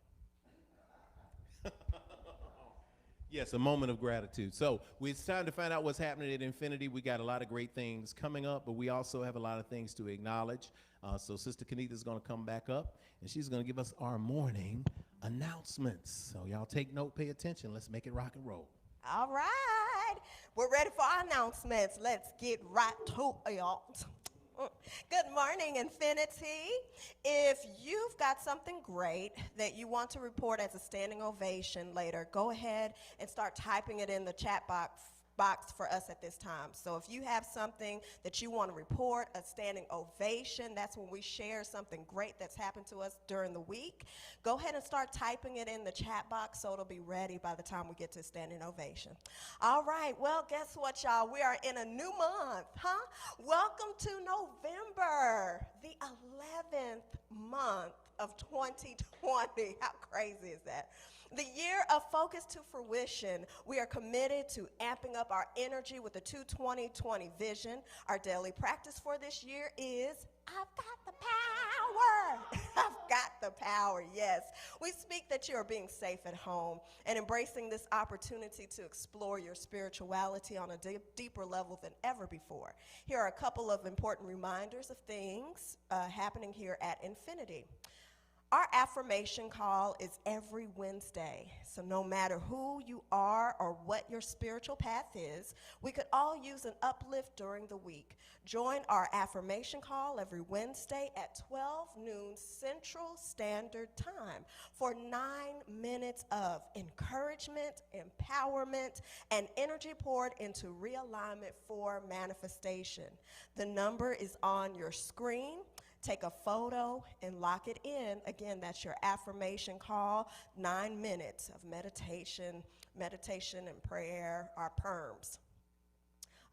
Yes, a moment of gratitude. So it's time to find out what's happening at Infinity. We got a lot of great things coming up, but we also have a lot of things to acknowledge. So Sister Kenetha is going to come back up, and she's going to give us our morning announcements. So y'all take note, pay attention. Let's make it rock and roll. All right. We're ready for our announcements. Let's get right to it. Good morning, Infinity. If you've got something great that you want to report as a standing ovation later, go ahead and start typing it in the chat box for us at this time. So if you have something that you want to report, a standing ovation, that's when we share something great that's happened to us during the week. Go ahead and start typing it in the chat box so it'll be ready by the time we get to standing ovation. All right, well, guess what, y'all? We are in a new month, huh? Welcome to November, the 11th month of 2020. How crazy is that? The year of Focus to Fruition. We are committed to amping up our energy with the 2020 vision. Our daily practice for this year is, I've got the power. I've got the power, yes. We speak that you are being safe at home and embracing this opportunity to explore your spirituality on a deeper level than ever before. Here are a couple of important reminders of things happening here at Infinity. Our affirmation call is every Wednesday, so no matter who you are or what your spiritual path is, we could all use an uplift during the week. Join our affirmation call every Wednesday at 12 noon Central Standard Time for 9 minutes of encouragement, empowerment, and energy poured into realignment for manifestation. The number is on your screen. Take a photo and lock it in. Again, that's your affirmation call, 9 minutes of meditation and prayer, our perms.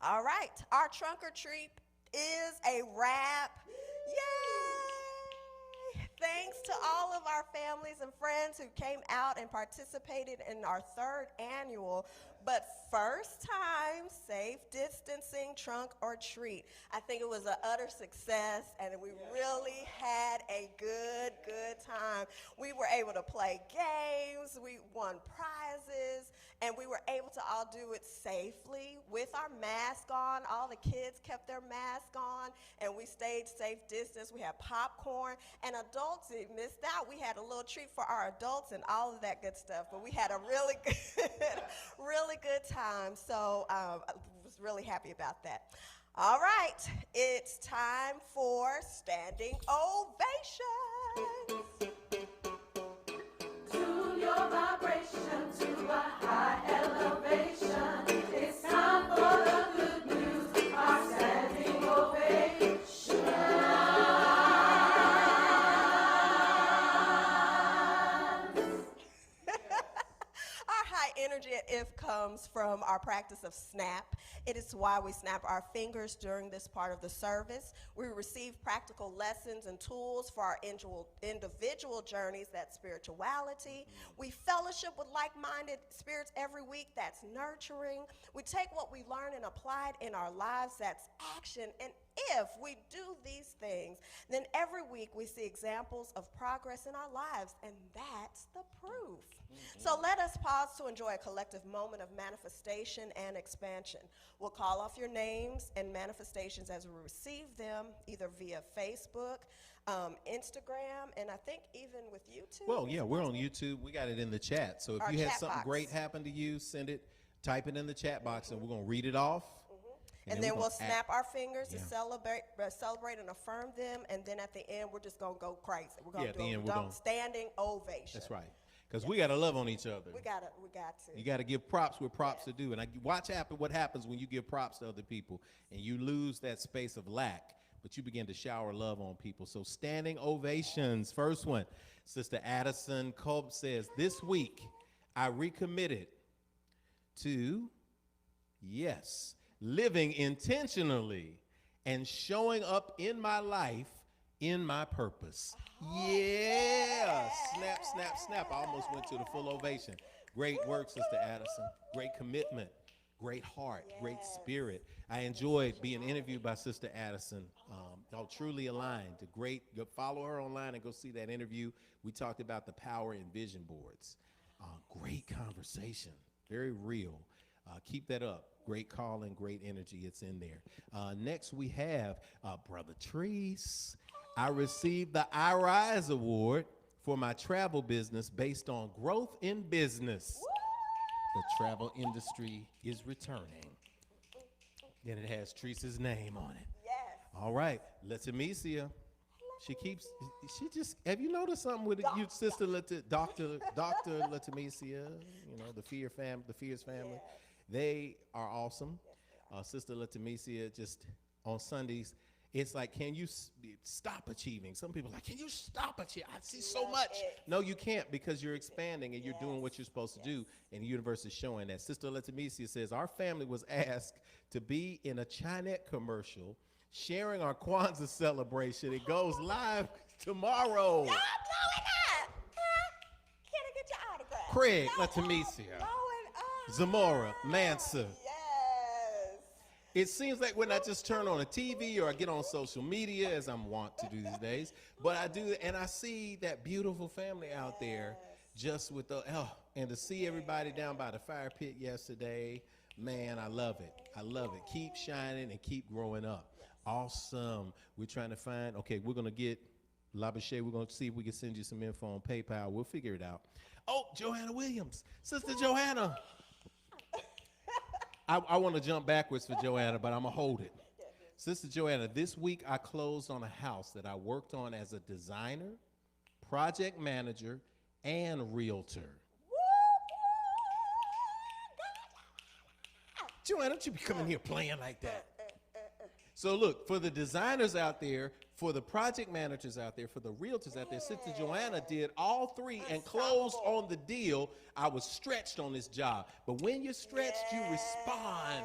All right, our trunk or treat is a wrap. Yay! Thanks to all of our families and friends who came out and participated in our 3rd annual but first time safe distancing trunk or treat. I think it was an utter success, and we really had a good time. We were able to play games, we won prizes, and we were able to all do it safely with our mask on. All the kids kept their mask on, and we stayed safe distance. We had popcorn, and adults missed out. We had a little treat for our adults and all of that good stuff, but we had a really good time, so I was really happy about that. All right, it's time for Standing Ovation. Tune your vibration to a high elevation. It's time for the good news, our standing ovation. Our high energy at IF comes from our practice of snap. It is why we snap our fingers during this part of the service. We receive practical lessons and tools for our individual journeys, that's spirituality. We fellowship with like-minded spirits every week, that's nurturing. We take what we learn and apply it in our lives, that's action. And if we do these things, then every week we see examples of progress in our lives, and that's the proof. So let us pause to enjoy a collective moment of manifestation and expansion. We'll call off your names and manifestations as we receive them, either via Facebook, Instagram, and I think even with YouTube. Well, yeah, we're on YouTube. We got it in the chat. So if Our you had chat something box. great happen to you, send it, type it in the chat box, and we're going to read it off. And then we'll snap our fingers to Yeah. celebrate and affirm them. And then at the end, we're just going to go crazy. We're going Yeah, to at the end, we're gonna- standing ovation. That's right. Because we got to love on each other. We got to. You got to give props where props are due. And watch what happens when you give props to other people and you lose that space of lack, but you begin to shower love on people. So standing ovations. First one, Sister Addison Culp says, this week I recommitted to, yes, living intentionally and showing up in my life in my purpose. Yeah. Snap, snap, snap. I almost went to the full ovation. Great work, Sister Addison. Great commitment. Great heart. Great spirit. I enjoyed being interviewed by Sister Addison. Y'all truly aligned. Go follow her online and go see that interview. We talked about the power in vision boards. Great conversation. Very real. Keep that up. Great calling, great energy. It's in there. Next, we have Brother Treese. I received the iRise Award for my travel business based on growth in business. The travel industry is returning. And it has Treese's name on it. Yes. All right, Letimecia. Have you noticed something with you, Sister Dr. Letimecia, the Fears family? Yes. They are awesome. Sister Letimecia, just on Sundays, it's like, can you stop achieving? Some people are like, can you stop achieving? I see so much. No, you can't, because you're expanding and you're doing what you're supposed to do, and the universe is showing that. Sister Letimecia says, our family was asked to be in a Chinet commercial sharing our Kwanzaa celebration. It goes live tomorrow. Y'all blowing up. Can I get your autograph? Craig Y'all Letimecia, blowing up. Zamora, Mansa. Yes. It seems like when I just turn on a TV or I get on social media, as I'm wont to do these days, but I do, and I see that beautiful family out there just with and to see everybody down by the fire pit yesterday, man, I love it. I love it. Keep shining and keep growing up. Awesome. We're trying to find, we're going to get Libations. We're going to see if we can send you some info on PayPal. We'll figure it out. Oh, Joanna Williams. Sister Joanna. I want to jump backwards for Joanna, but I'm going to hold it. Sister Joanna, this week I closed on a house that I worked on as a designer, project manager, and realtor. Joanna, don't you be coming here playing like that. So look, for the designers out there, for the project managers out there, for the realtors out there, Sister Joanna did all three and closed on the deal. I was stretched on this job. But when you're stretched, you respond.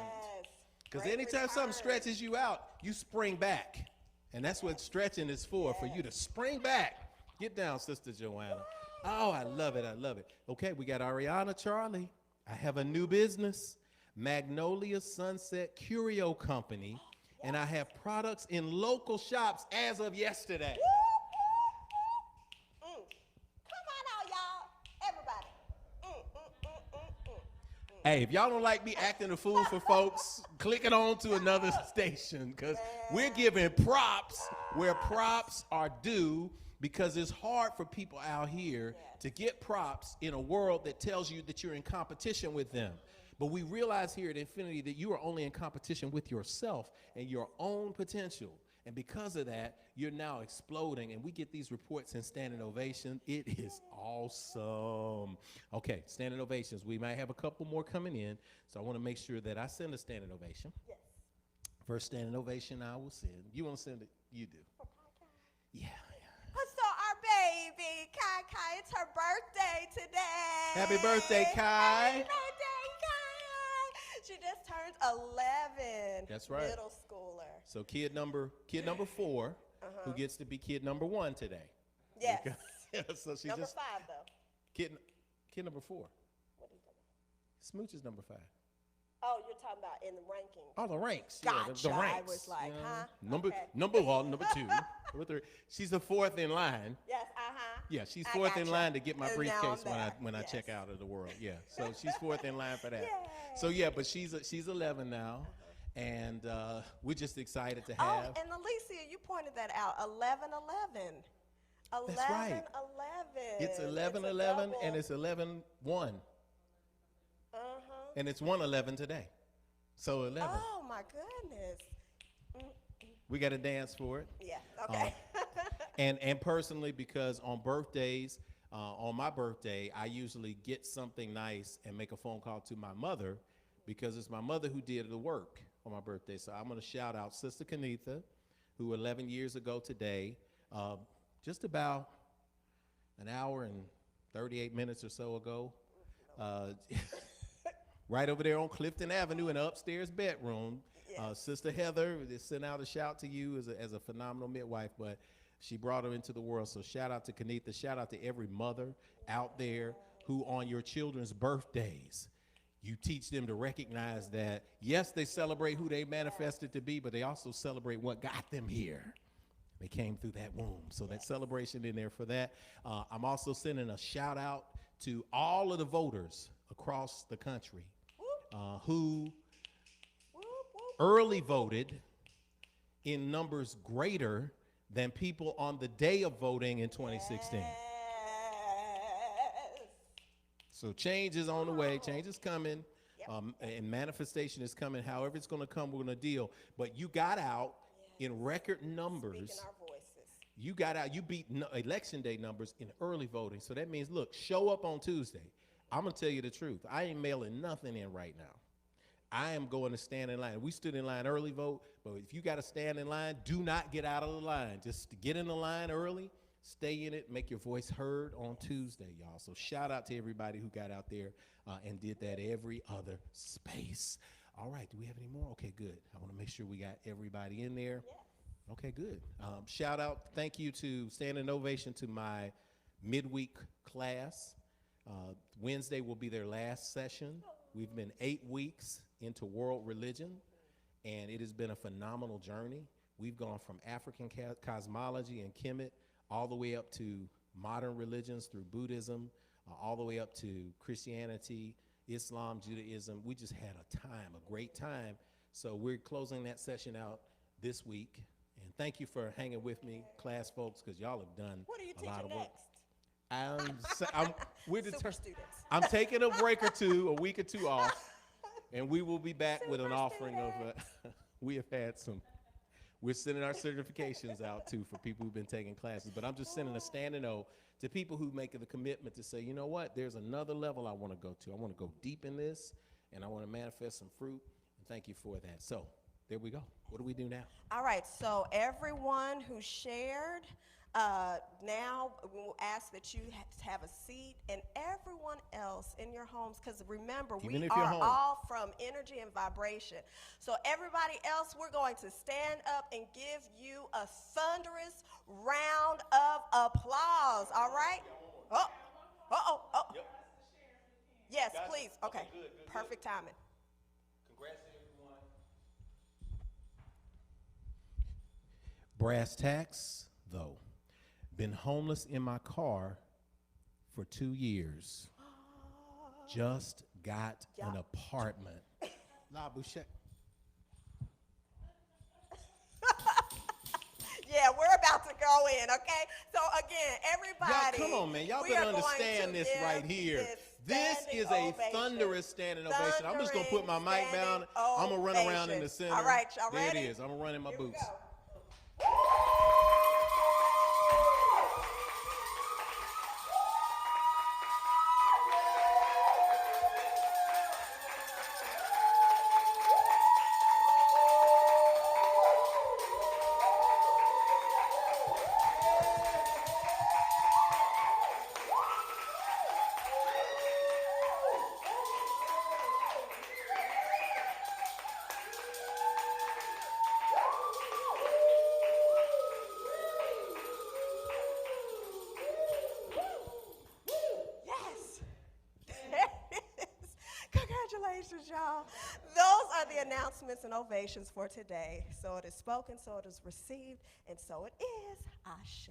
Because anytime something stretches you out, you spring back. And that's what stretching is for you to spring back. Get down, Sister Joanna. Oh, I love it. I love it. Okay, we got Ariana Charlie. I have a new business, Magnolia Sunset Curio Company. And I have products in local shops as of yesterday. Come on out, y'all. Everybody. Hey, if y'all don't like me acting a fool for folks, click it on to another station, because we're giving props where props are due, because it's hard for people out here to get props in a world that tells you that you're in competition with them. But we realize here at Infinity that you are only in competition with yourself and your own potential. And because of that, you're now exploding. And we get these reports in Standing Ovation. It is awesome. Okay, Standing Ovations. We might have a couple more coming in. So I want to make sure that I send a Standing Ovation. Yes. First Standing Ovation I will send. You want to send it? You do. Yeah. So our baby, Kai, it's her birthday today. Happy birthday, Kai. Happy birthday, Kai. She just turned 11. That's right. Middle schooler. So kid number 4, who gets to be kid number 1 today. Yes. So she's Number just 5, though. kid number 4. What are you talking about? Smooch is number 5. Oh, you're talking about in the ranking. Oh, the ranks. Gotcha. Yeah, the ranks. I was like, huh? Number Okay. number 1, number 2, number 3. She's the 4th in line. Yes, Yeah, she's I 4th in gotcha. line to get my And now briefcase I'm when there. I check Yes. out of the world. Yeah, so she's 4th in line for that. Yay. So yeah, but she's 11 now, and we're just excited to have. Oh, and Alicia, you pointed that out. 11-11. That's right. 11-11. It's 11-11, double. and it's 11-1, and it's 1-11 today. So 11. Oh my goodness. We got to dance for it. Yeah, okay. And personally, because on birthdays, on my birthday, I usually get something nice and make a phone call to my mother, because it's my mother who did the work on my birthday. So I'm going to shout out Sister Kenetha, who 11 years ago today, just about an hour and 38 minutes or so ago, right over there on Clifton Avenue in the upstairs bedroom, Sister Heather sent out a shout to you as a phenomenal midwife, but she brought her into the world. So shout out to Kenetha. Shout out to every mother out there who on your children's birthdays, you teach them to recognize that, yes, they celebrate who they manifested to be, but they also celebrate what got them here. They came through that womb. So that celebration in there for that. I'm also sending a shout out to all of the voters across the country who early voted in numbers greater than people on the day of voting in 2016. Yes. So change is on the way. Change is coming. And manifestation is coming. However it's going to come, we're going to deal. But you got out in record numbers. Speaking our voices. You got out. You beat election day numbers in early voting. So that means, look, show up on Tuesday. I'm going to tell you the truth. I ain't mailing nothing in right now. I am going to stand in line. We stood in line early vote, but if you got to stand in line, do not get out of the line. Just get in the line early, stay in it, make your voice heard on Tuesday, y'all. So shout out to everybody who got out there and did that every other space. All right, do we have any more? Okay, good. I want to make sure we got everybody in there. Yeah. Okay, good. Shout out, thank you to Standing Ovation, to my midweek class. Wednesday will be their last session. We've been 8 weeks into world religion, and it has been a phenomenal journey. We've gone from African cosmology and Kemet all the way up to modern religions through Buddhism, all the way up to Christianity, Islam, Judaism. We just had a great time. So we're closing that session out this week. And thank you for hanging with me, class folks, because y'all have done What are you a lot teaching of work. next? Super students. I'm taking a break or two, a week or two off, and we will be back with an offering of, we have had some, we're sending our certifications out too for people who've been taking classes, but I'm just sending a standing O to people who make the commitment to say, you know what, there's another level I want to go to. I want to go deep in this, and I want to manifest some fruit, and thank you for that. So there we go. What do we do now? All right, so everyone who shared, now we will ask that you have a seat, and everyone else in your homes, because remember, Even we if you're are home. all from energy and vibration. So everybody else, we're going to stand up and give you a thunderous round of applause, all right? Oh. Yes, please. Okay, good. perfect timing. Congrats to everyone. Brass tacks, though. Been homeless in my car for 2 years. Just got an apartment. La Bouchette. Yeah, we're about to go in, okay? So again, everybody. Y'all, come on, man. Y'all we better are going understand to this give right here. this is standing a ovation. thunderous standing ovation. I'm just going to put my mic down. Standing I'm going to run around in the ovation. center. All right, y'all there ready? it is. I'm going to run in my Here we boots. go. Yes. There it is. Congratulations, y'all. Those are the announcements and ovations for today. So it is spoken, so it is received, and so it is. Ashe.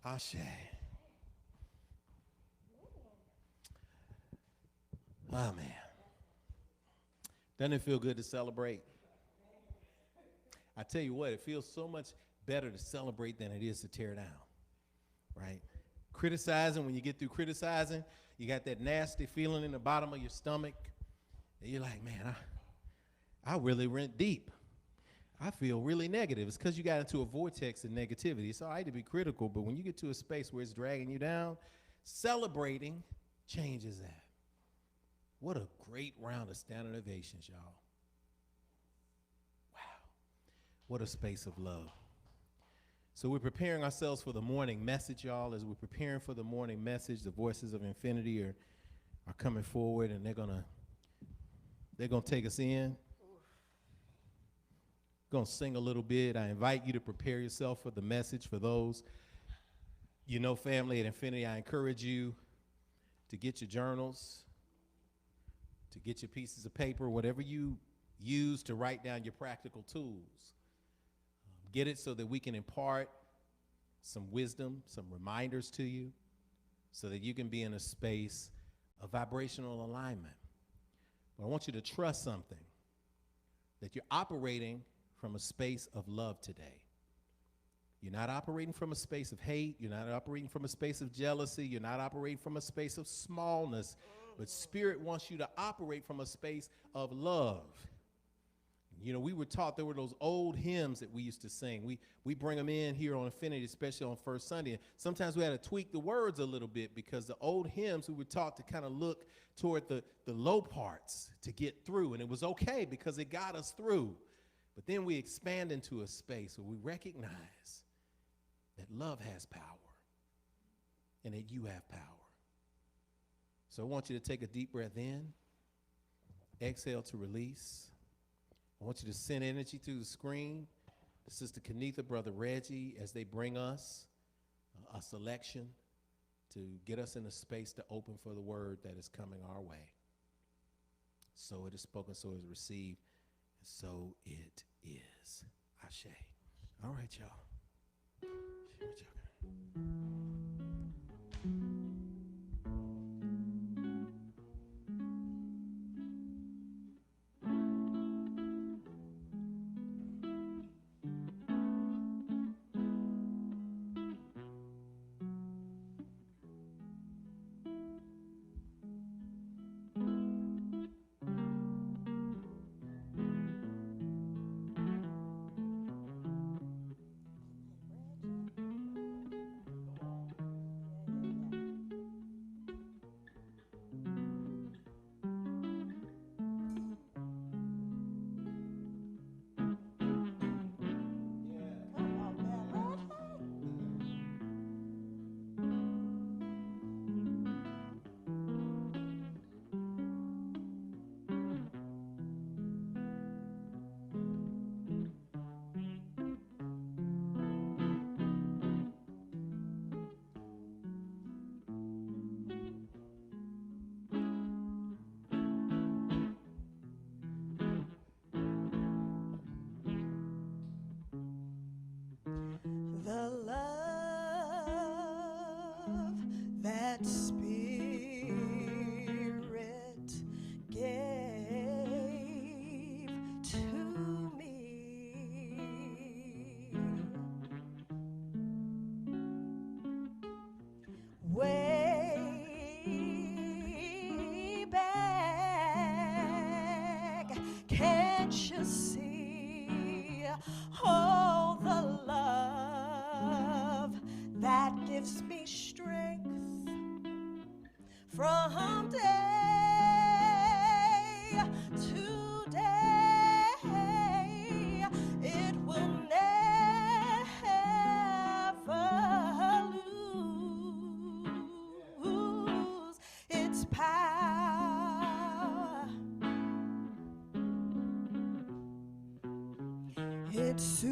Ashe. Oh, man. Doesn't it feel good to celebrate? I tell you what, it feels so much better to celebrate than it is to tear down, right? Criticizing, when you get through criticizing, you got that nasty feeling in the bottom of your stomach, and you're like, man, I really went deep. I feel really negative. It's because you got into a vortex of negativity. It's all right to be critical, but when you get to a space where it's dragging you down, celebrating changes that. What a great round of standing ovations, y'all. Wow. What a space of love. So we're preparing ourselves for the morning message, y'all. As we're preparing for the morning message, the voices of infinity are coming forward, and they're gonna take us in. Gonna sing a little bit. I invite you to prepare yourself for the message. For those, family at Infinity, I encourage you to get your journals, to get your pieces of paper, whatever you use to write down your practical tools. Get it so that we can impart some wisdom, some reminders to you, so that you can be in a space of vibrational alignment. But I want you to trust something, that you're operating from a space of love today. You're not operating from a space of hate. You're not operating from a space of jealousy. You're not operating from a space of smallness. But Spirit wants you to operate from a space of love. We were taught, there were those old hymns that we used to sing. We bring them in here on Infinity, especially on First Sunday. And sometimes we had to tweak the words a little bit, because the old hymns, we were taught to kind of look toward the low parts to get through. And it was okay because it got us through. But then we expand into a space where we recognize that love has power and that you have power. So I want you to take a deep breath in, exhale to release. I want you to send energy through the screen to Sister Kenetha, Brother Regi, as they bring us a selection to get us in a space to open for the word that is coming our way. So it is spoken, so it is received, and so it is. Ashe. All right, y'all. Share what y'all got. The love that Spirit gave to me way back. Can't you see? Oh, the love that gives me strength from day to day. It will never lose its power. It soothes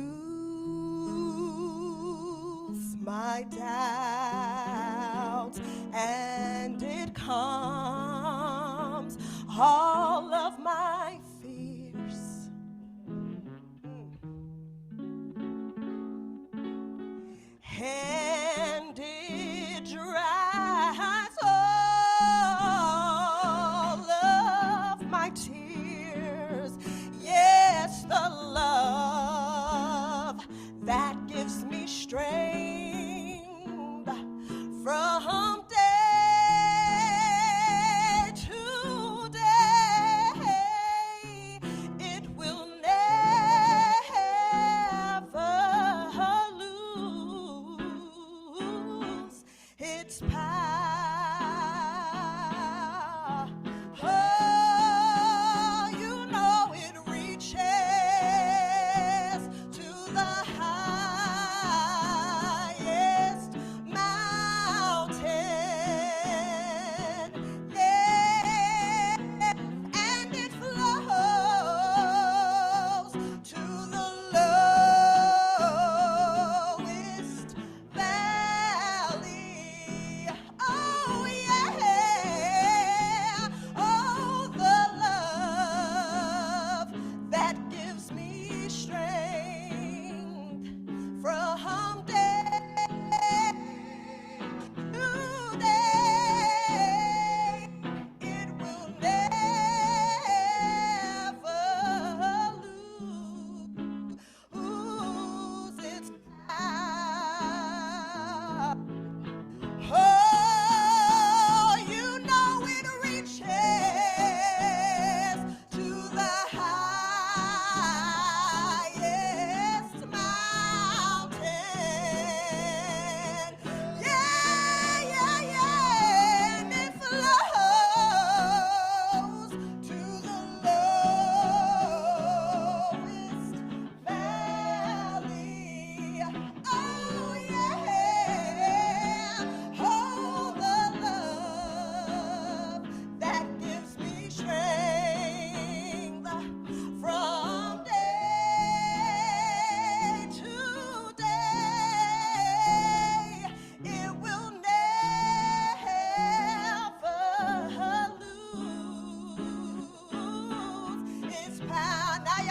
my doubts and it calms all of my fears. And it dries all of my tears. Yes, the love that gives me strength from day to day.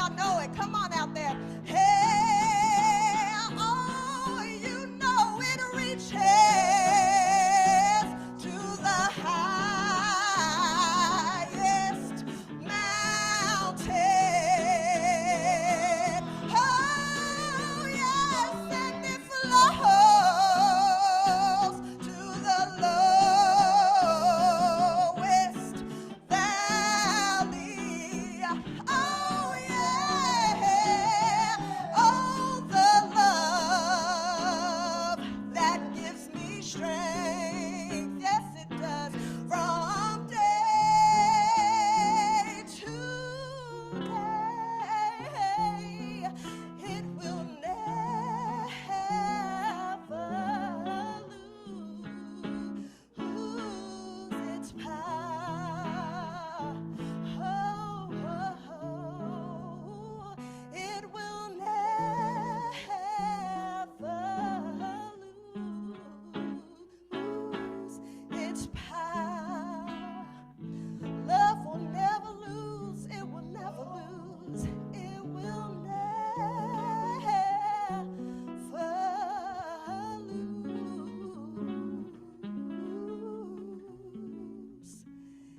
y'all know it. Come on out there. Hey, oh, you know it reaches to the highest mountain. Oh, yes, and it flows to the lowest valley. Oh, yeah. Oh, the love that gives me strength. Yes, it does. From day to day, it will never lose its power. Oh, it will never lose its power. Love will never lose, it will never lose, it will never lose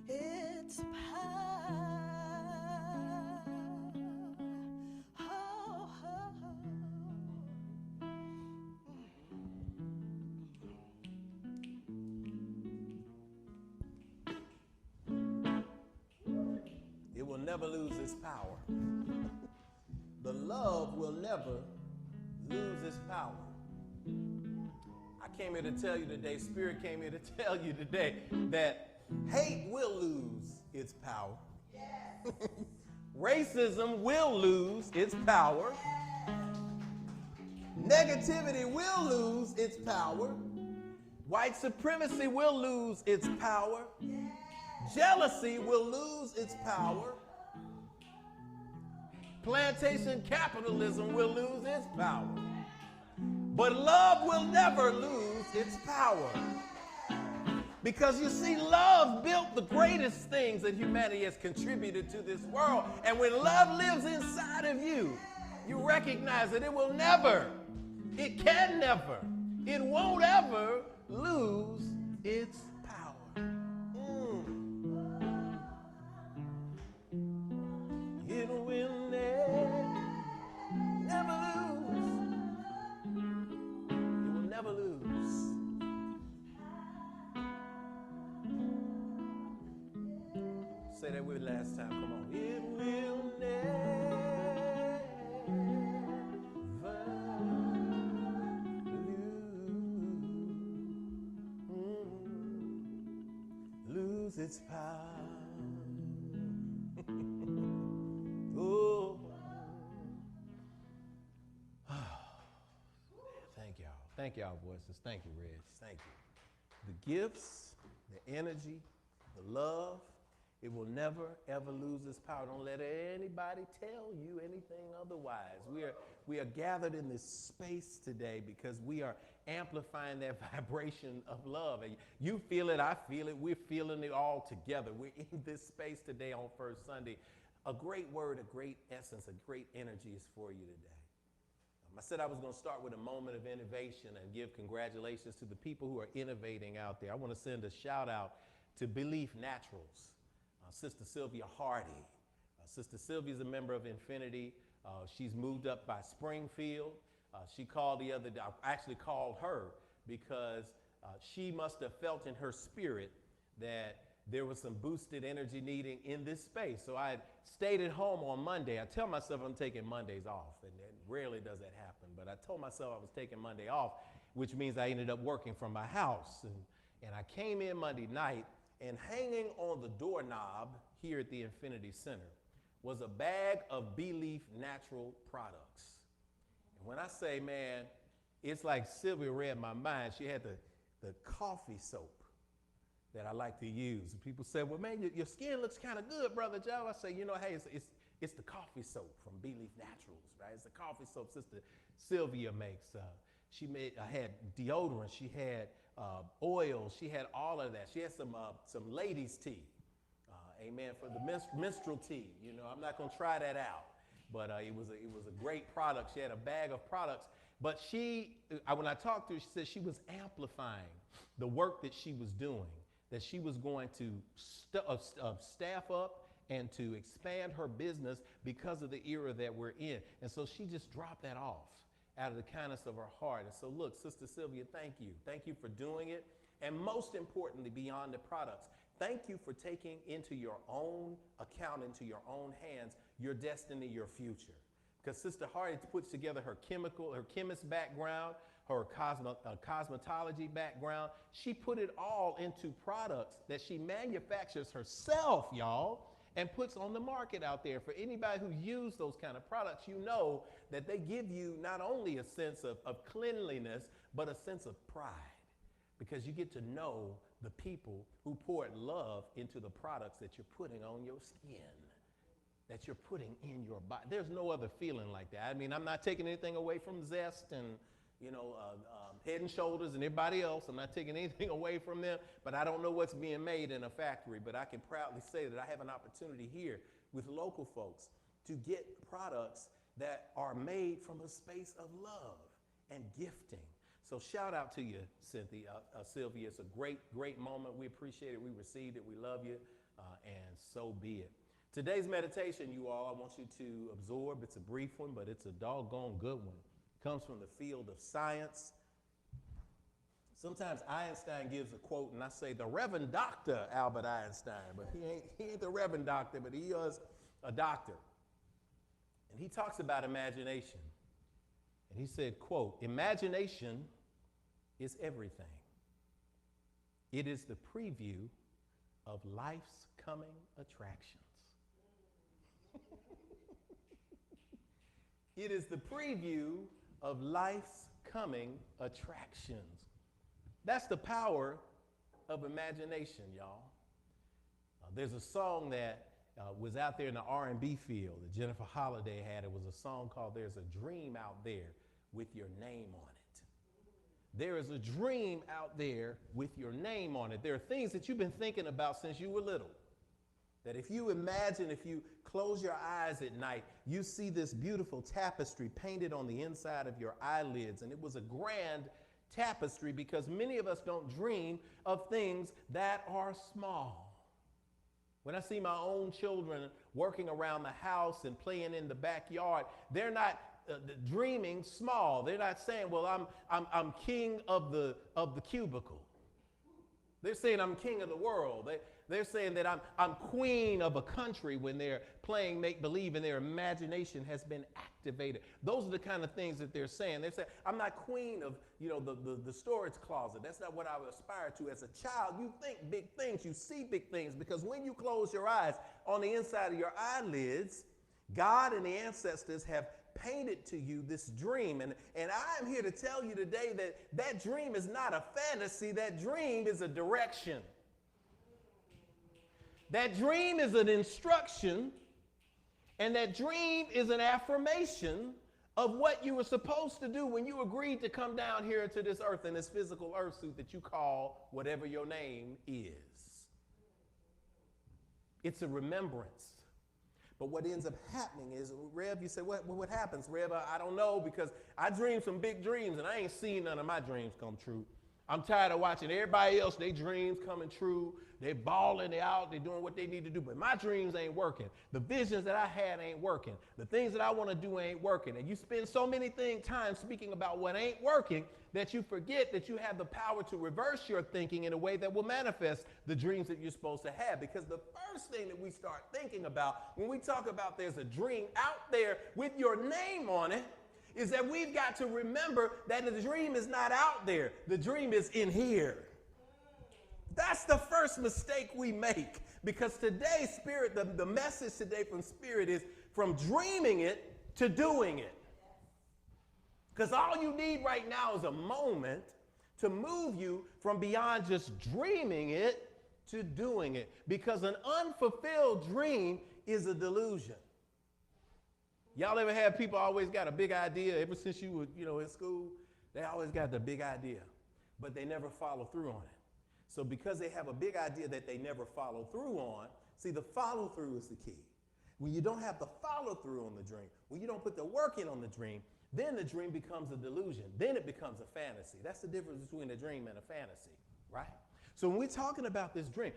its power. It will never lose its power. The love will never lose its power. I came here to tell you today, Spirit came here to tell you today that hate will lose its power. Racism will lose its power. Negativity will lose its power. White supremacy will lose its power. Jealousy will lose its power. Plantation capitalism will lose its power. But love will never lose its power. Because you see, love built the greatest things that humanity has contributed to this world. And when love lives inside of you, you recognize that it will never, it can never, it won't ever lose its power. It will never lose. It will never lose. Say that with last time. Come on. It will never lose its power. Oh. Thank y'all. Thank y'all, voices. Thank you, Reg. Thank you. The gifts, the energy, the love, it will never, ever lose its power. Don't let anybody tell you anything otherwise. We are gathered in this space today because we are amplifying that vibration of love. And you feel it, I feel it, we're feeling it all together. We're in this space today on First Sunday. A great word, a great essence, a great energy is for you today. I said I was going to start with a moment of innovation and give congratulations to the people who are innovating out there. I want to send a shout out to Belief Naturals, Sister Sylvia Hardy. Sister Sylvia is a member of Infinity. She's moved up by Springfield. She called the other day. I actually called her because she must have felt in her spirit that there was some boosted energy needing in this space. So I stayed at home on Monday. I tell myself I'm taking Mondays off, and rarely does that happen. But I told myself I was taking Monday off, which means I ended up working from my house. And I came in Monday night, and hanging on the doorknob here at the Infinity Center was a bag of Belief Natural products. And when I say, man, it's like Sylvia read my mind. She had the coffee soap that I like to use. And people say, well, man, your skin looks kind of good, Brother Joe. I say, you know, hey, it's the coffee soap from Belief Naturals, right? It's the coffee soap Sister Sylvia makes. She had deodorant, she had oil, she had all of that. She had some ladies' tea, amen, for the menstrual tea. You know, I'm not gonna try that out. but it was a great product. She had a bag of products, but when I talked to her, she said she was amplifying the work that she was doing, that she was going to staff up and to expand her business because of the era that we're in. And so she just dropped that off out of the kindness of her heart. And so look, Sister Sylvia, thank you. Thank you for doing it. And most importantly, beyond the products, thank you for taking into your own account, into your own hands, your destiny, your future. Because Sister Hardy puts together her chemist background, her cosmetology background. She put it all into products that she manufactures herself, y'all, and puts on the market out there. For anybody who used those kind of products, you know that they give you not only a sense of cleanliness, but a sense of pride. Because you get to know the people who poured love into the products that you're putting on your skin, that you're putting in your body. There's no other feeling like that. I mean, I'm not taking anything away from Zest and, Head and Shoulders and everybody else. I'm not taking anything away from them, but I don't know what's being made in a factory. But I can proudly say that I have an opportunity here with local folks to get products that are made from a space of love and gifting. So shout out to you, Sylvia. It's a great, great moment. We appreciate it. We received it. We love you, and so be it. Today's meditation, you all, I want you to absorb. It's a brief one, but it's a doggone good one. It comes from the field of science. Sometimes Einstein gives a quote, and I say, the Reverend Dr. Albert Einstein, but he ain't the Reverend Doctor, but he is a doctor. And he talks about imagination. And he said, quote, imagination is everything. It is the preview of life's coming attractions. It is the preview of life's coming attractions. That's the power of imagination, y'all. There's a song that was out there in the R&B field that Jennifer Holliday had. It was a song called There's a Dream Out There with Your Name on It. There is a dream out there with your name on it. There are things that you've been thinking about since you were little. That if you imagine, if you close your eyes at night, you see this beautiful tapestry painted on the inside of your eyelids. And it was a grand tapestry because many of us don't dream of things that are small. When I see my own children working around the house and playing in the backyard, they're not dreaming small. They're not saying, well, I'm king of the cubicle. They're saying I'm king of the world. They're saying that I'm queen of a country when they're playing make-believe and their imagination has been activated. Those are the kind of things that they're saying. They're saying, I'm not queen of the storage closet. That's not what I would aspire to. As a child, you think big things, you see big things, because when you close your eyes, on the inside of your eyelids, God and the ancestors have painted to you this dream. And I'm here to tell you today that that dream is not a fantasy. That dream is a direction. That dream is an instruction, and that dream is an affirmation of what you were supposed to do when you agreed to come down here to this earth in this physical earth suit that you call whatever your name is. It's a remembrance. But what ends up happening is, Rev, you say, what happens, Rev? I don't know, because I dream some big dreams, and I ain't seen none of my dreams come true. I'm tired of watching everybody else, their dreams coming true. They're balling, they're out, they're doing what they need to do. But my dreams ain't working. The visions that I had ain't working. The things that I want to do ain't working. And you spend so many times speaking about what ain't working that you forget that you have the power to reverse your thinking in a way that will manifest the dreams that you're supposed to have. Because the first thing that we start thinking about when we talk about there's a dream out there with your name on it is that we've got to remember that the dream is not out there. The dream is in here. That's the first mistake we make, because today, Spirit, the message today from Spirit is from dreaming it to doing it. Because all you need right now is a moment to move you from beyond just dreaming it to doing it. Because an unfulfilled dream is a delusion. Y'all ever had people always got a big idea ever since you were in school? They always got the big idea, but they never follow through on it. So because they have a big idea that they never follow through on, see, the follow through is the key. When you don't have the follow through on the dream, when you don't put the work in on the dream, then the dream becomes a delusion. Then it becomes a fantasy. That's the difference between a dream and a fantasy, right? So when we're talking about this dream,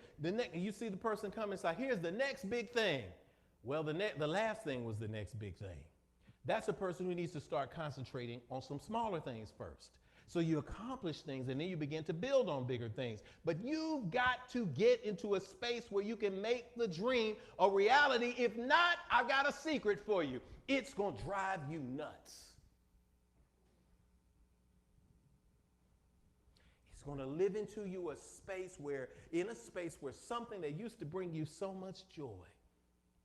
you see the person come inside, here's the next big thing. Well, the last thing was the next big thing. That's a person who needs to start concentrating on some smaller things first. So you accomplish things and then you begin to build on bigger things. But you've got to get into a space where you can make the dream a reality. If not, I've got a secret for you. It's going to drive you nuts. It's going to live into you in a space where something that used to bring you so much joy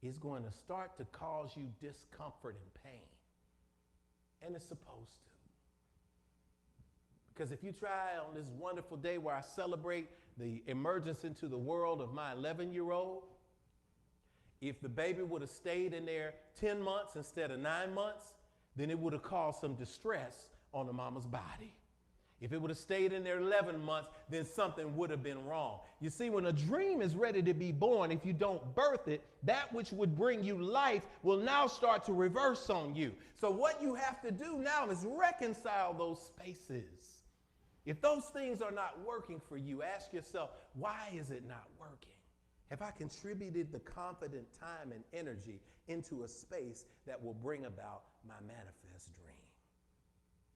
is going to start to cause you discomfort and pain. And it's supposed to. Because if you try on this wonderful day where I celebrate the emergence into the world of my 11-year-old, if the baby would have stayed in there 10 months instead of 9 months, then it would have caused some distress on the mama's body. If it would have stayed in there 11 months, then something would have been wrong. You see, when a dream is ready to be born, if you don't birth it, that which would bring you life will now start to reverse on you. So what you have to do now is reconcile those spaces. If those things are not working for you, ask yourself, why is it not working? Have I contributed the confident time and energy into a space that will bring about my manifest dream?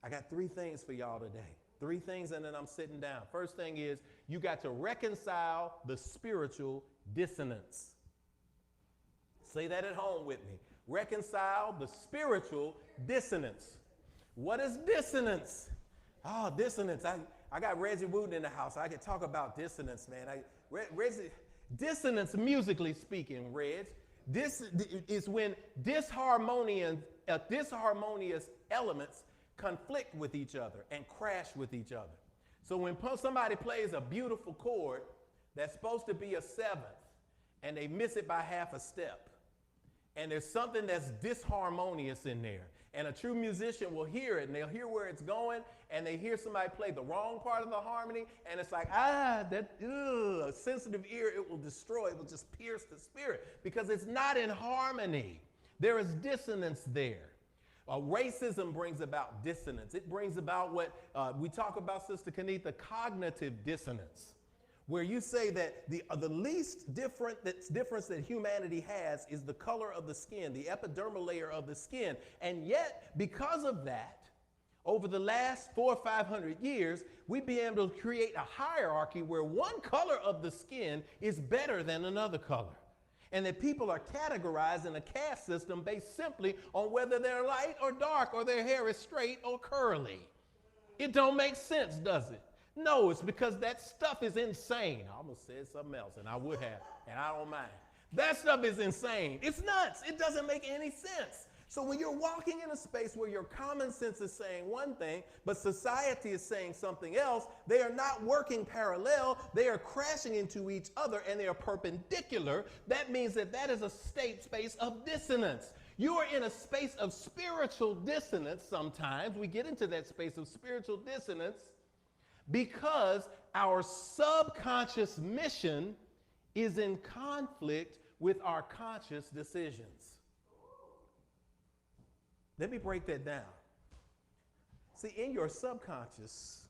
I got 3 things for y'all today. 3 things, and then I'm sitting down. First thing is, you got to reconcile the spiritual dissonance. Say that at home with me. Reconcile the spiritual dissonance. What is dissonance? Oh, dissonance. I got Regi Wooten in the house. I can talk about dissonance, man. Dissonance, musically speaking, Reg, this is when disharmonious elements conflict with each other and crash with each other. So when somebody plays a beautiful chord that's supposed to be a 7th and they miss it by half a step, and there's something that's disharmonious in there, and a true musician will hear it and they'll hear where it's going, and they hear somebody play the wrong part of the harmony, and it's like, a sensitive ear, it will destroy, it will just pierce the spirit because it's not in harmony. There is dissonance there. Racism brings about dissonance. It brings about what we talk about, Sister Kenetha, cognitive dissonance, where you say that the least difference that humanity has is the color of the skin, the epidermal layer of the skin. And yet, because of that, over the last 400 or 500 years, we've been able to create a hierarchy where one color of the skin is better than another color. And that people are categorized in a caste system based simply on whether they're light or dark or their hair is straight or curly. It don't make sense, does it? No, it's because that stuff is insane. I almost said something else, and I would have, and I don't mind. That stuff is insane. It's nuts. It doesn't make any sense. So when you're walking in a space where your common sense is saying one thing, but society is saying something else, they are not working parallel. They are crashing into each other, and they are perpendicular. That means that is a space of dissonance. You are in a space of spiritual dissonance sometimes. We get into that space of spiritual dissonance because our subconscious mission is in conflict with our conscious decisions. Let me break that down. See, in your subconscious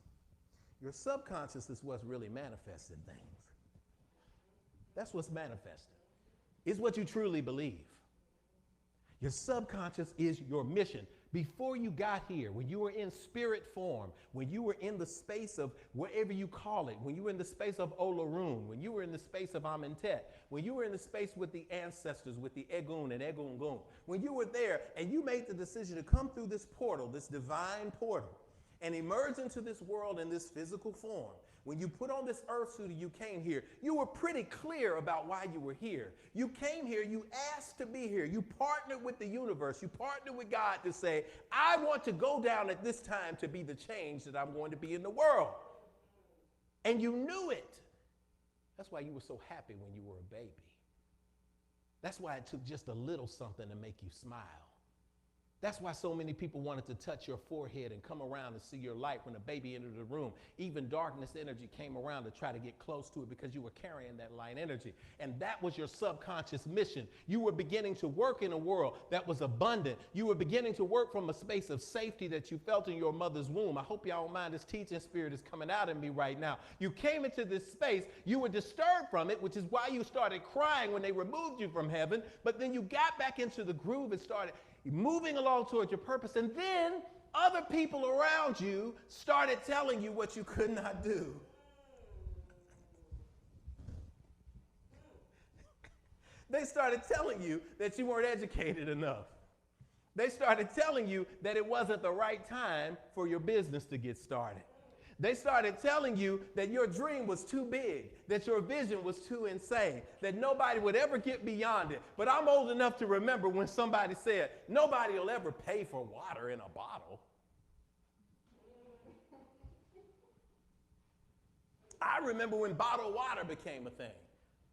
is what's really manifesting things. That's what's manifesting. It's what you truly believe. Your subconscious is your mission. Before you got here, when you were in spirit form, when you were in the space of whatever you call it, when you were in the space of Olorun, when you were in the space of Amentet, when you were in the space with the ancestors, with the Egun and Egungun, when you were there and you made the decision to come through this portal, this divine portal, and emerge into this world in this physical form, when you put on this earth suit and you came here, you were pretty clear about why you were here. You came here, you asked to be here. You partnered with the universe. You partnered with God to say, I want to go down at this time to be the change that I'm going to be in the world. And you knew it. That's why you were so happy when you were a baby. That's why it took just a little something to make you smile. That's why so many people wanted to touch your forehead and come around and see your light when a baby entered the room. Even darkness energy came around to try to get close to it because you were carrying that light energy. And that was your subconscious mission. You were beginning to work in a world that was abundant. You were beginning to work from a space of safety that you felt in your mother's womb. I hope y'all don't mind, this teaching spirit is coming out in me right now. You came into this space, you were disturbed from it, which is why you started crying when they removed you from heaven. But then you got back into the groove and started moving along towards your purpose, and then other people around you started telling you what you could not do. They started telling you that you weren't educated enough. They started telling you that it wasn't the right time for your business to get started. They started telling you that your dream was too big, that your vision was too insane, that nobody would ever get beyond it. But I'm old enough to remember when somebody said, nobody will ever pay for water in a bottle. I remember when bottled water became a thing.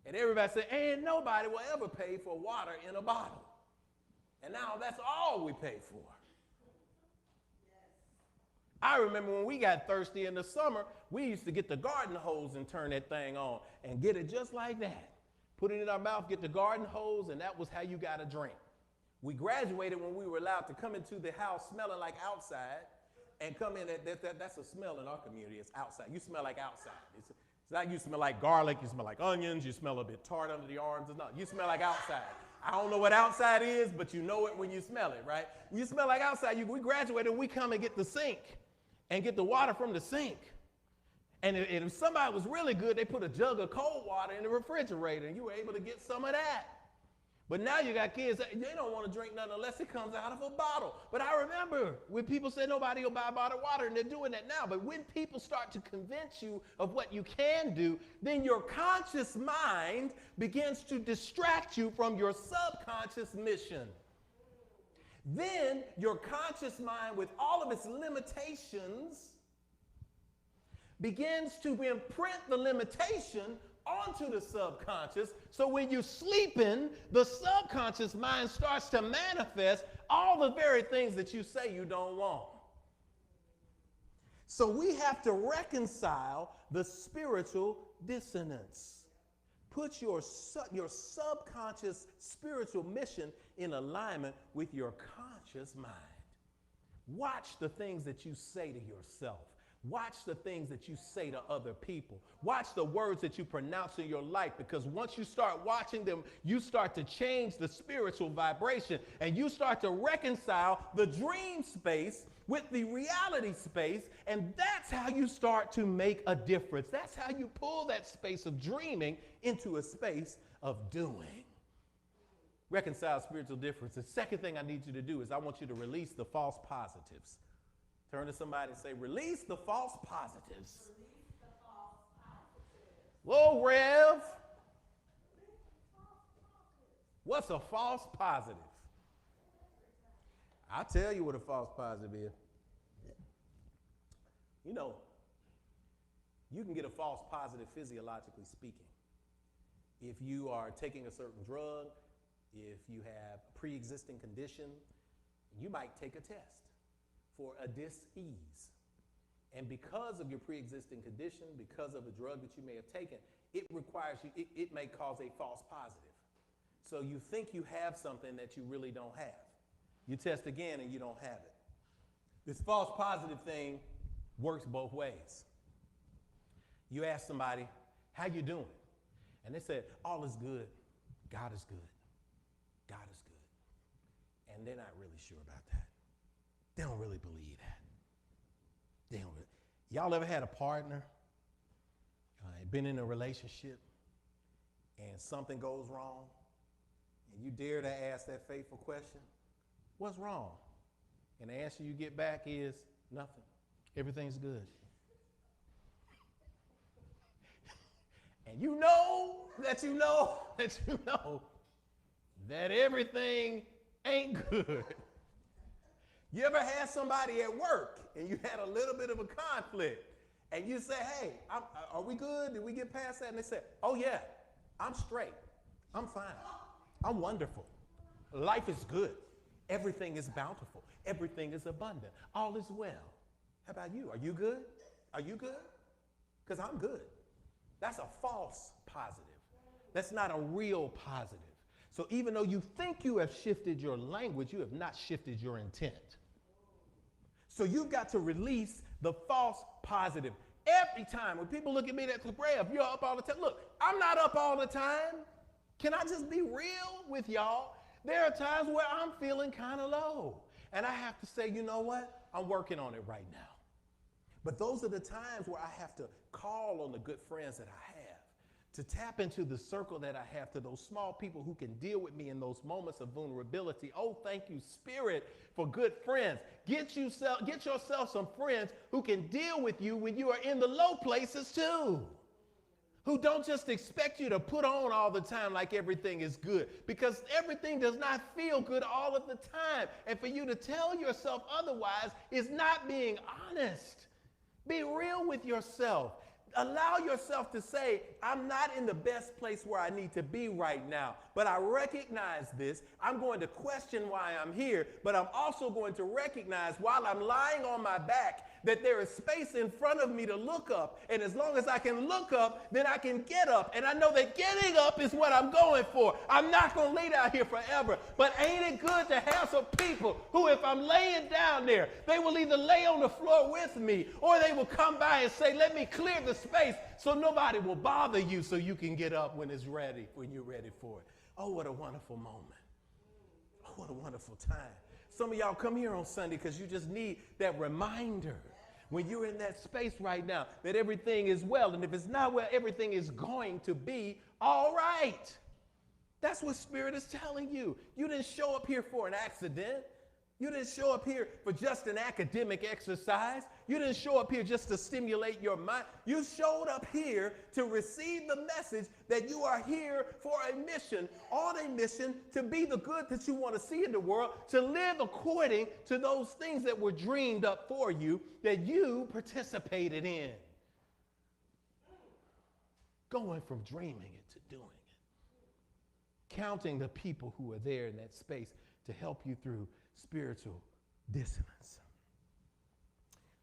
And everybody said, ain't nobody will ever pay for water in a bottle. And now that's all we pay for. I remember when we got thirsty in the summer, we used to get the garden hose and turn that thing on and get it just like that. Put it in our mouth, get the garden hose, and that was how you got a drink. We graduated when we were allowed to come into the house smelling like outside and come in, that's a smell in our community, it's outside. You smell like outside. It's not you smell like garlic, you smell like onions, you smell a bit tart under the arms. It's not, you smell like outside. I don't know what outside is, but you know it when you smell it, right? You smell like outside. We graduated, we come and get the sink. And get the water from the sink. And if somebody was really good, they put a jug of cold water in the refrigerator, and you were able to get some of that. But now you got kids, they don't want to drink nothing unless it comes out of a bottle. But I remember when people said nobody will buy bottled water, and they're doing that now. But when people start to convince you of what you can do, then your conscious mind begins to distract you from your subconscious mission. Then your conscious mind, with all of its limitations, begins to imprint the limitation onto the subconscious. So when you're sleeping, the subconscious mind starts to manifest all the very things that you say you don't want. So we have to reconcile the spiritual dissonance. Put your subconscious spiritual mission in alignment with your conscious mind. Watch the things that you say to yourself. Watch the things that you say to other people. Watch the words that you pronounce in your life, because once you start watching them, you start to change the spiritual vibration, and you start to reconcile the dream space with the reality space, and that's how you start to make a difference. That's how you pull that space of dreaming into a space of doing. Reconcile spiritual difference. The second thing I need you to do is I want you to release the false positives. Turn to somebody and say, release the false positives. Release the false positives. Whoa, Rev. What's a false positive? I'll tell you what a false positive is. You know, you can get a false positive physiologically speaking. If you are taking a certain drug, if you have a pre-existing condition, you might take a test for a dis-ease. And because of your pre-existing condition, because of a drug that you may have taken, it requires you, it may cause a false positive. So you think you have something that you really don't have. You test again and you don't have it. This false positive thing works both ways. You ask somebody, how you doing? And they said, all is good. God is good. God is good. And they're not really sure about that. They don't really believe that. They don't really. Y'all ever had a partner, been in a relationship, and something goes wrong, and you dare to ask that fateful question, what's wrong? And the answer you get back is nothing. Everything's good. And you know that everything ain't good. You ever had somebody at work and you had a little bit of a conflict and you say, hey, are we good? Did we get past that? And they say, oh yeah, I'm straight. I'm fine. I'm wonderful. Life is good. Everything is bountiful. Everything is abundant. All is well. How about you? Are you good? Are you good? Because I'm good. That's a false positive. That's not a real positive. So even though you think you have shifted your language, you have not shifted your intent. So you've got to release the false positive. Every time when people look at me, that's Rev, you're up all the time. Look, I'm not up all the time. Can I just be real with y'all? There are times where I'm feeling kind of low. And I have to say, you know what? I'm working on it right now. But those are the times where I have to call on the good friends that I have, to tap into the circle that I have, to those small people who can deal with me in those moments of vulnerability. Oh, thank you, Spirit, for good friends. Get yourself some friends who can deal with you when you are in the low places too, who don't just expect you to put on all the time like everything is good, because everything does not feel good all of the time. And for you to tell yourself otherwise is not being honest. Be real with yourself. Allow yourself to say, I'm not in the best place where I need to be right now, but I recognize this. I'm going to question why I'm here, but I'm also going to recognize while I'm lying on my back that there is space in front of me to look up. And as long as I can look up, then I can get up. And I know that getting up is what I'm going for. I'm not going to lay down here forever. But ain't it good to have some people who, if I'm laying down there, they will either lay on the floor with me or they will come by and say, let me clear the space so nobody will bother you so you can get up when it's ready, when you're ready for it. Oh, what a wonderful moment. Oh, what a wonderful time. Some of y'all come here on Sunday because you just need that reminder when you're in that space right now that everything is well. And if it's not well, everything is going to be all right. That's what Spirit is telling you. You didn't show up here for an accident. You didn't show up here for just an academic exercise. You didn't show up here just to stimulate your mind. You showed up here to receive the message that you are here for a mission, on a mission to be the good that you want to see in the world, to live according to those things that were dreamed up for you, that you participated in. Going from dreaming it to doing it. Counting the people who are there in that space to help you through spiritual dissonance.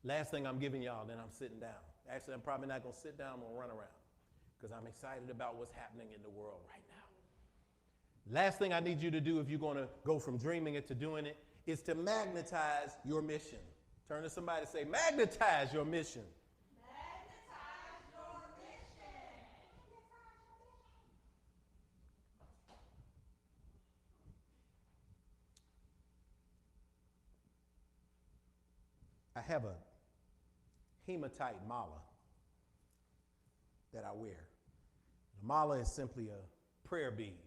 Last thing I'm giving y'all, then I'm sitting down. Actually, I'm probably not going to sit down. I'm going to run around because I'm excited about what's happening in the world right now. Last thing I need you to do if you're going to go from dreaming it to doing it is to magnetize your mission. Turn to somebody and say, magnetize your mission. Magnetize your mission. I have a hematite mala that I wear. The mala is simply a prayer bead.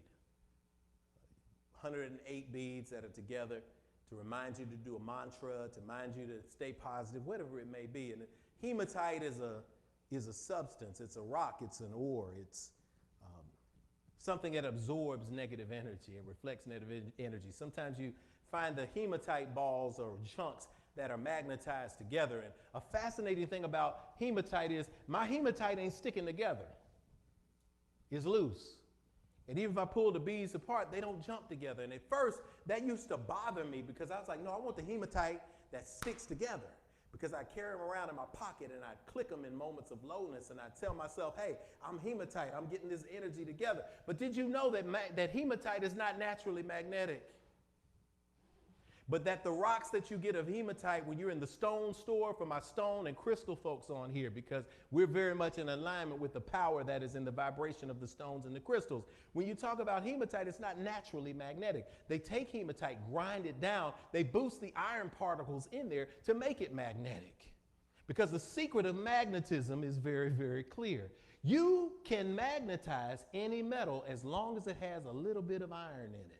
108 beads that are together to remind you to do a mantra, to remind you to stay positive, whatever it may be. And hematite is a substance. It's a rock. It's an ore. It's something that absorbs negative energy. It reflects negative energy. Sometimes you find the hematite balls or chunks that are magnetized together. And a fascinating thing about hematite is my hematite ain't sticking together. It's loose. And even if I pull the beads apart, they don't jump together. And at first, that used to bother me because I was like, no, I want the hematite that sticks together. Because I carry them around in my pocket and I click them in moments of lowness and I tell myself, hey, I'm hematite. I'm getting this energy together. But did you know that that hematite is not naturally magnetic? But that the rocks that you get of hematite when you're in the stone store, for my stone and crystal folks on here, because we're very much in alignment with the power that is in the vibration of the stones and the crystals. When you talk about hematite, it's not naturally magnetic. They take hematite, grind it down, they boost the iron particles in there to make it magnetic. Because the secret of magnetism is very, very clear. You can magnetize any metal as long as it has a little bit of iron in it.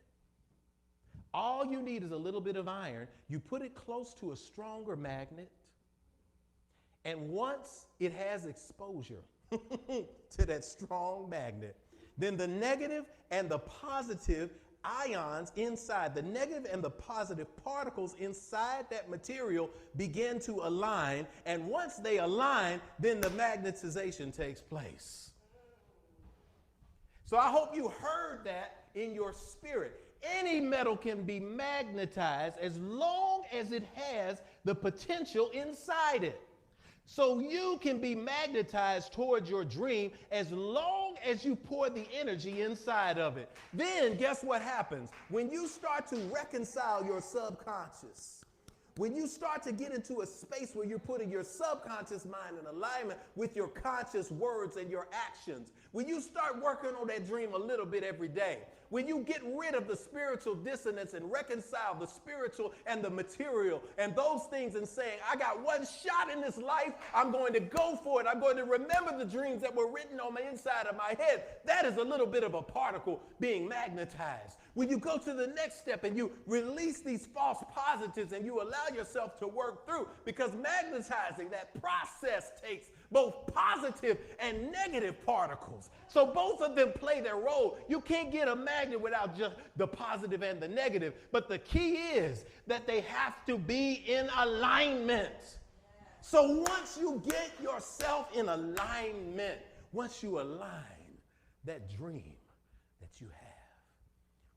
All you need is a little bit of iron. You put it close to a stronger magnet, and once it has exposure to that strong magnet, then the negative and the positive ions inside, the negative and the positive particles inside that material begin to align, and once they align, then the magnetization takes place. So I hope you heard that in your spirit. Any metal can be magnetized as long as it has the potential inside it. So you can be magnetized towards your dream as long as you pour the energy inside of it. Then guess what happens? When you start to reconcile your subconscious, when you start to get into a space where you're putting your subconscious mind in alignment with your conscious words and your actions, when you start working on that dream a little bit every day, when you get rid of the spiritual dissonance and reconcile the spiritual and the material and those things and saying, I got one shot in this life, I'm going to go for it. I'm going to remember the dreams that were written on the inside of my head. That is a little bit of a particle being magnetized. When you go to the next step and you release these false positives and you allow yourself to work through, because magnetizing, that process takes both positive and negative particles. So both of them play their role. You can't get a magnet without just the positive and the negative. But the key is that they have to be in alignment. So once you get yourself in alignment, once you align that dream that you have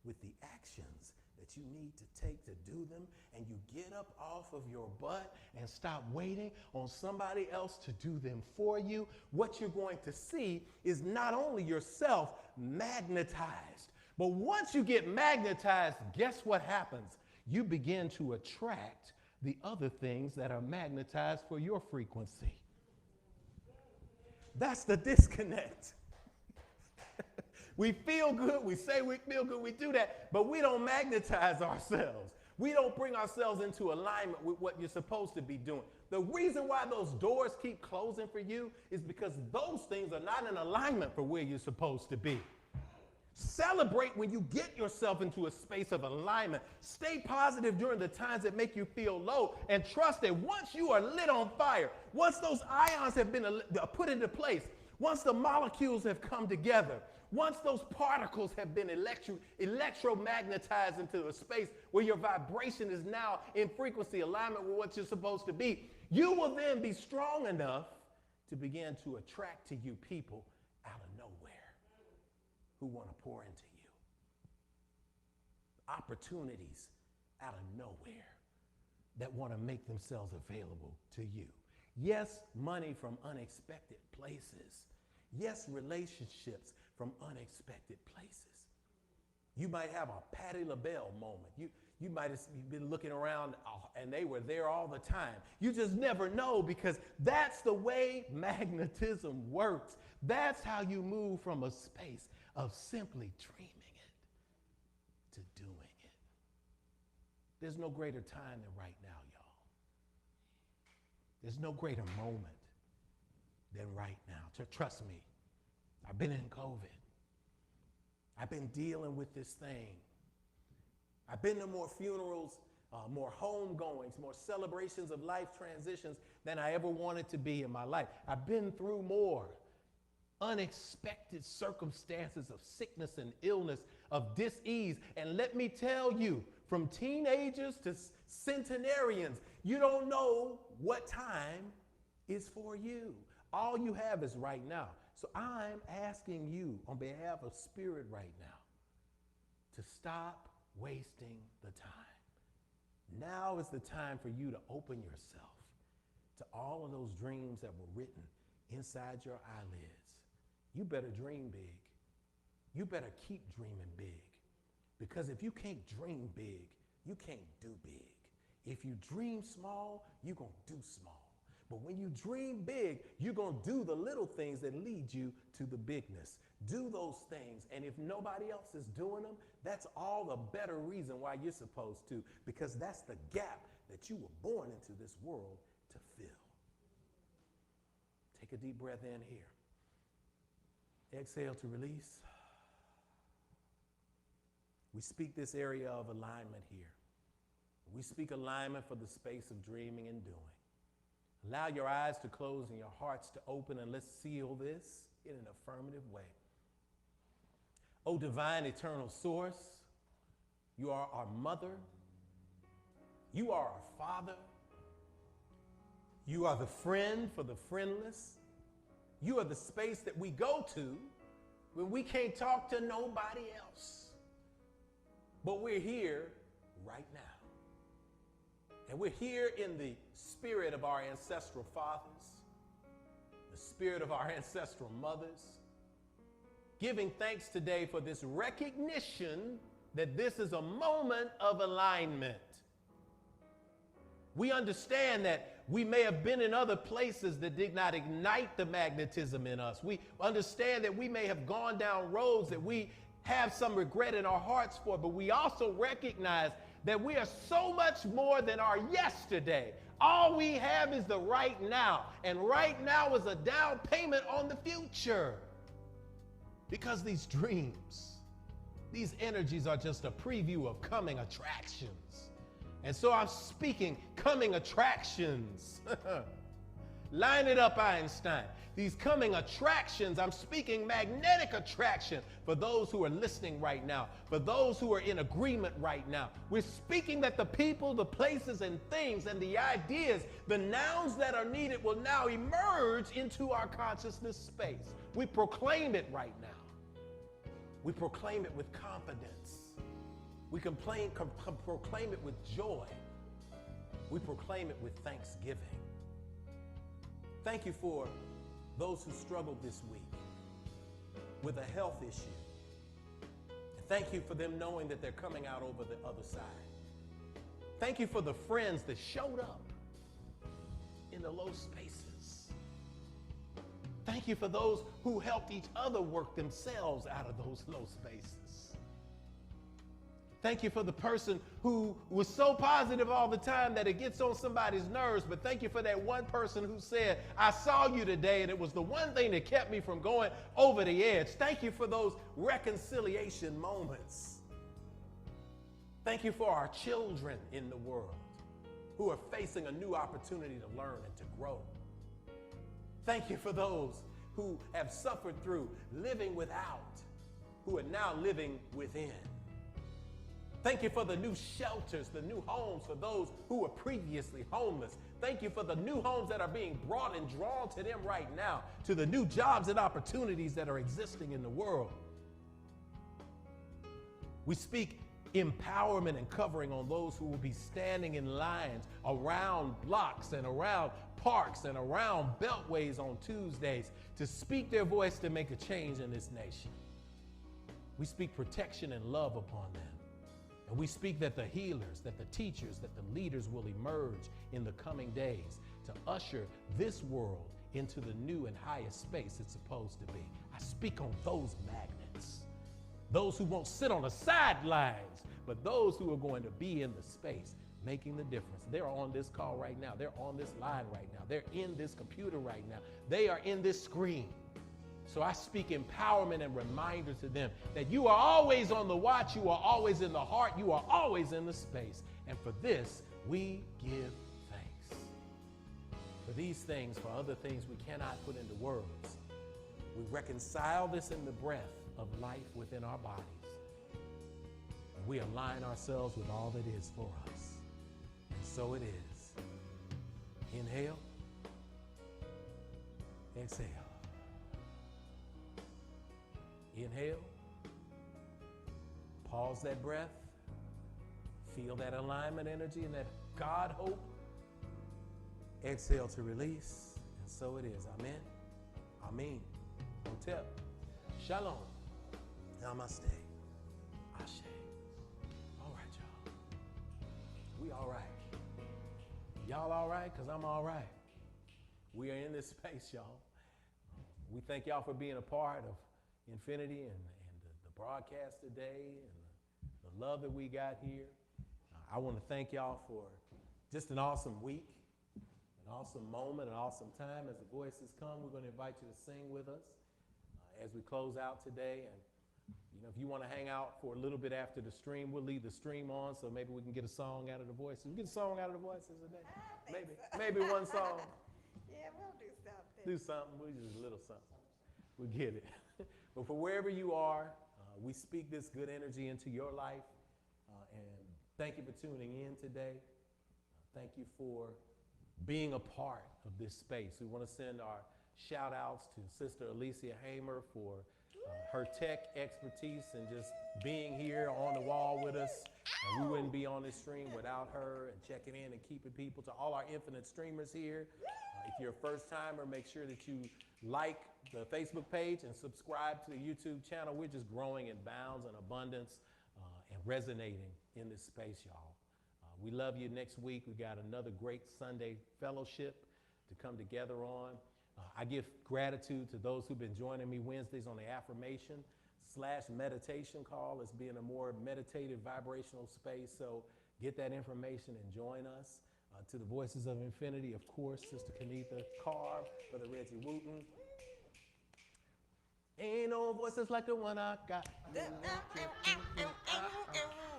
with the actions that you need to take to do them, and you get up off of your butt and stop waiting on somebody else to do them for you, what you're going to see is not only yourself magnetized, but once you get magnetized, guess what happens? You begin to attract the other things that are magnetized for your frequency. That's the disconnect. We feel good, we say we feel good, we do that, but we don't magnetize ourselves. We don't bring ourselves into alignment with what you're supposed to be doing. The reason why those doors keep closing for you is because those things are not in alignment for where you're supposed to be. Celebrate when you get yourself into a space of alignment. Stay positive during the times that make you feel low, and trust that once you are lit on fire, once those ions have been put into place, once the molecules have come together, once those particles have been electromagnetized into a space where your vibration is now in frequency alignment with what you're supposed to be, you will then be strong enough to begin to attract to you people out of nowhere who want to pour into you. Opportunities out of nowhere that want to make themselves available to you. Yes, money from unexpected places. Yes, relationships from unexpected places. You might have a Patti LaBelle moment. You might have been looking around and they were there all the time. You just never know, because that's the way magnetism works. That's how you move from a space of simply dreaming it to doing it. There's no greater time than right now, y'all. There's no greater moment than right now. Trust me, I've been in COVID. I've been dealing with this thing. I've been to more funerals, more homegoings, more celebrations of life transitions than I ever wanted to be in my life. I've been through more unexpected circumstances of sickness and illness, of dis-ease. And let me tell you, from teenagers to centenarians, you don't know what time is for you. All you have is right now. So I'm asking you on behalf of Spirit right now to stop wasting the time. Now is the time for you to open yourself to all of those dreams that were written inside your eyelids. You better dream big. You better keep dreaming big. Because if you can't dream big, you can't do big. If you dream small, you're going to do small. But when you dream big, you're going to do the little things that lead you to the bigness. Do those things. And if nobody else is doing them, that's all the better reason why you're supposed to, because that's the gap that you were born into this world to fill. Take a deep breath in here. Exhale to release. We speak this area of alignment here. We speak alignment for the space of dreaming and doing. Allow your eyes to close and your hearts to open, and let's seal this in an affirmative way. Oh, divine eternal source, you are our mother. You are our father. You are the friend for the friendless. You are the space that we go to when we can't talk to nobody else. But we're here right now. And we're here in the spirit of our ancestral fathers, the spirit of our ancestral mothers, giving thanks today for this recognition that this is a moment of alignment. We understand that we may have been in other places that did not ignite the magnetism in us. We understand that we may have gone down roads that we have some regret in our hearts for, but we also recognize that we are so much more than our yesterday. All we have is the right now, and right now is a down payment on the future. Because these dreams, these energies are just a preview of coming attractions. And so I'm speaking coming attractions. Line it up, Einstein. These coming attractions, I'm speaking magnetic attraction for those who are listening right now, for those who are in agreement right now. We're speaking that the people, the places, and things, and the ideas, the nouns that are needed will now emerge into our consciousness space. We proclaim it right now. We proclaim it with confidence. We proclaim it with joy. We proclaim it with thanksgiving. Thank you for those who struggled this week with a health issue. Thank you for them knowing that they're coming out over the other side. Thank you for the friends that showed up in the low spaces. Thank you for those who helped each other work themselves out of those low spaces. Thank you for the person who was so positive all the time that it gets on somebody's nerves, but thank you for that one person who said, I saw you today and it was the one thing that kept me from going over the edge. Thank you for those reconciliation moments. Thank you for our children in the world who are facing a new opportunity to learn and to grow. Thank you for those who have suffered through living without, who are now living within. Thank you for the new shelters, the new homes for those who were previously homeless. Thank you for the new homes that are being brought and drawn to them right now, to the new jobs and opportunities that are existing in the world. We speak empowerment and covering on those who will be standing in lines around blocks and around parks and around beltways on Tuesdays to speak their voice to make a change in this nation. We speak protection and love upon them. And we speak that the healers, that the teachers, that the leaders will emerge in the coming days to usher this world into the new and highest space it's supposed to be. I speak on those magnets, those who won't sit on the sidelines, but those who are going to be in the space making the difference. They're on this call right now. They're on this line right now. They're in this computer right now. They are in this screen. So I speak empowerment and reminder to them that you are always on the watch, you are always in the heart, you are always in the space. And for this, we give thanks. For these things, for other things we cannot put into words, we reconcile this in the breath of life within our bodies. And we align ourselves with all that is for us. And so it is. Inhale. Exhale. Inhale, pause that breath, feel that alignment energy and that God hope. Exhale to release, and so it is. Amen. Amen. Hotep. Shalom. Namaste. Ashe. All right, y'all. We all right. Y'all all right? Because I'm all right. We are in this space, y'all. We thank y'all for being a part of Infinity and the broadcast today and the love that we got here. I want to thank y'all for just an awesome week, an awesome moment, an awesome time. As the voices come, we're going to invite you to sing with us as we close out today. And if you want to hang out for a little bit after the stream, we'll leave the stream on, so maybe we can get a song out of the voices. We get a song out of the voices today? Maybe one song. Yeah, we'll do something. Do something. We'll just a little something. We'll get it. But for wherever you are, we speak this good energy into your life. And thank you for tuning in today. Thank you for being a part of this space. We want to send our shout outs to Sister Alicia Hamer for her tech expertise and just being here on the wall with us. And we wouldn't be on this stream without her and checking in and keeping people. To all our infinite streamers here, if you're a first timer, make sure that you like the Facebook page and subscribe to the YouTube channel. We're just growing in bounds and abundance and resonating in this space, y'all. We love you. Next week, we got another great Sunday fellowship to come together on. I give gratitude to those who've been joining me Wednesdays on the affirmation/meditation call. It's being a more meditative, vibrational space. So get that information and join us. To the Voices of Infinity, of course, Sister Kenetha, Carr, Brother Regi, Wooten. Ain't no voices like the one I got.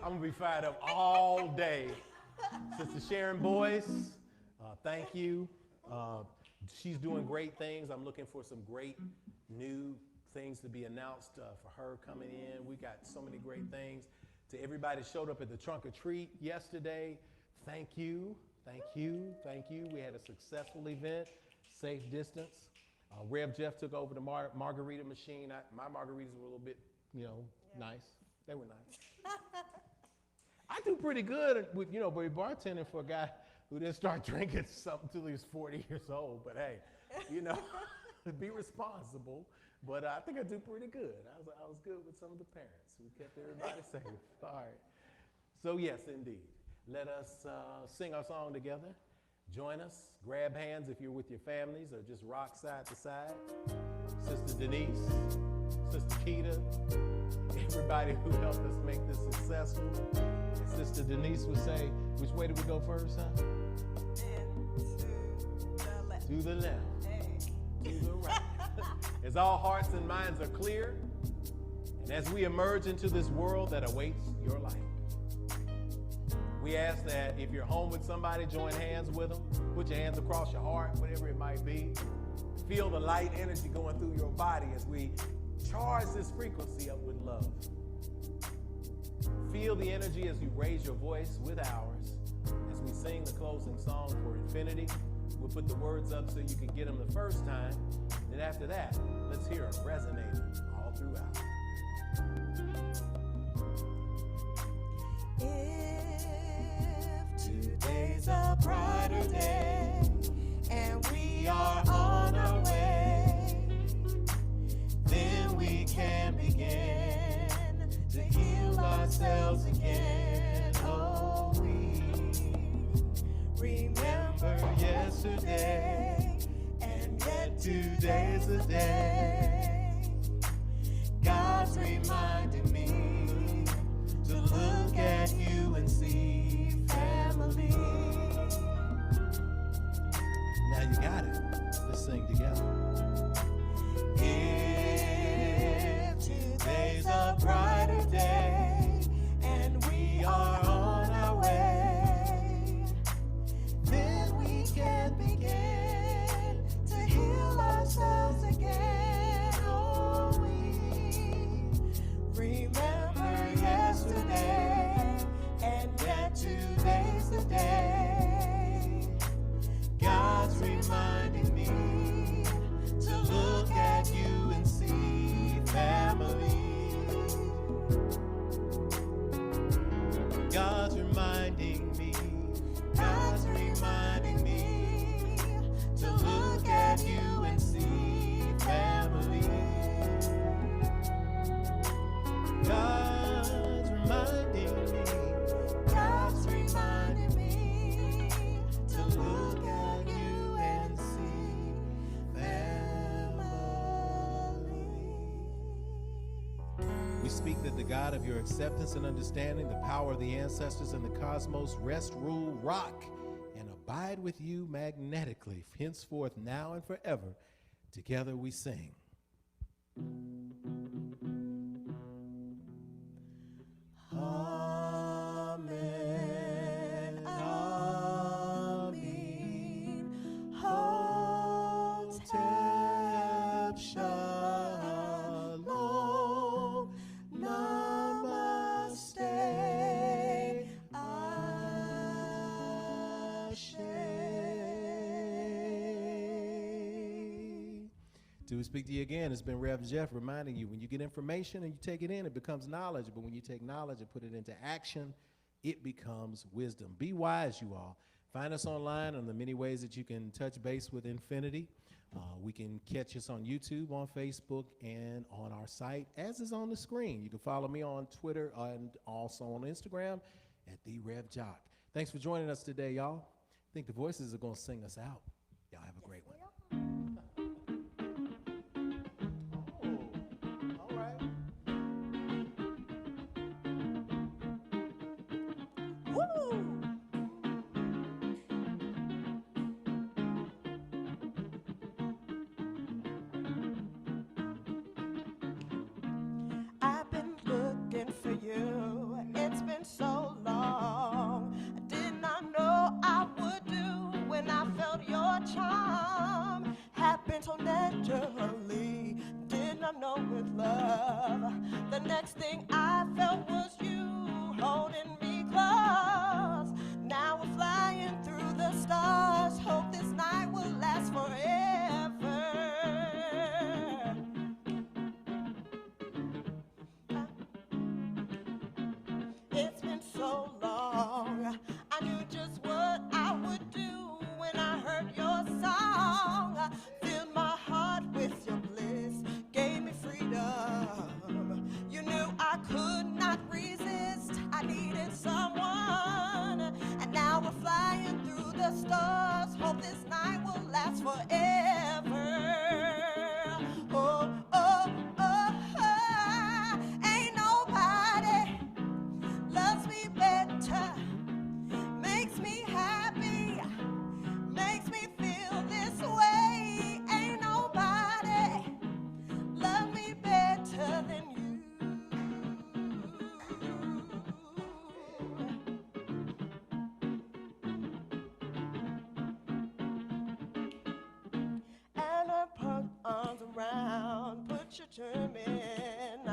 I'm gonna be fired up all day. Sister Sharon Boyce, thank you. She's doing great things. I'm looking for some great new things to be announced for her coming in. We got so many great things. To everybody that showed up at the trunk or treat yesterday, thank you, thank you, thank you. We had a successful event, safe distance. Rev.jeff took over the margarita machine. My margaritas were a little bit, nice. They were nice. I do pretty good with, bartending for a guy who didn't start drinking something until he was 40 years old. But hey, be responsible. But I think I do pretty good. I was good with some of the parents. We kept everybody safe. All right. So yes, indeed. Let us sing our song together. Join us. Grab hands if you're with your families or just rock side to side. Sister Denise, Sister Keita, everybody who helped us make this successful. And Sister Denise would say, which way do we go first, huh? To the left. Hey. To the right. As all hearts and minds are clear, and as we emerge into this world that awaits your life, we ask that if you're home with somebody, join hands with them. Put your hands across your heart, whatever it might be. Feel the light energy going through your body as we charge this frequency up with love. Feel the energy as you raise your voice with ours. As we sing the closing song for Infinity, we'll put the words up so you can get them the first time. Then after that, let's hear them resonating all throughout. If today's a brighter day and we are on our way, then we can begin to heal ourselves again. Oh, we remember yesterday, and yet today's the day. God's reminding me to look at you and see family. Now you got it. Let's sing together. If today's a brighter day and we are on our way, then we can begin to heal ourselves again. Oh, we remember yesterday, and yet today's the day. God's reminding me to look at you and see family. God's reminding me, God's reminding me to look at you and see family. God's reminding me, God's reminding me to look at you and see family. We speak that the God of your acceptance and understanding, the power of the ancestors and the cosmos, rest, rule, rock, and abide with you magnetically, henceforth, now, and forever. Together we sing. Amen, amen. Hotep shalom, namaste, ashe. To Till we speak to you again, it's been Rev.Jeff reminding you, when you get information and you take it in, it becomes knowledge. But when you take knowledge and put it into action, it becomes wisdom. Be wise, you all. Find us online on the many ways that you can touch base with Infinity. We can catch us on YouTube, on Facebook, and on our site, as is on the screen. You can follow me on Twitter and also on Instagram at the Rev.Jock. Thanks for joining us today, y'all. I think the voices are going to sing us out. Y'all have a great one. All right. Woo! I've been looking for you. It's been so long. I did not know I would do when I felt your charm. Happened so naturally. Did not know with love. The next thing I felt was you holding me close. Now we're flying through the stars. Hope this night will last forever. It's been so long. I knew just what I would do when I heard your song. Filled my heart with your bliss, gave me freedom. You knew I could not resist. I needed someone. And now we're flying through the stars. Hope this night will last forever. Oh, oh, oh, oh. Ain't nobody loves me better, makes me happy, makes me feel this way. Ain't nobody love me better than you. And I put arms around, put your term in.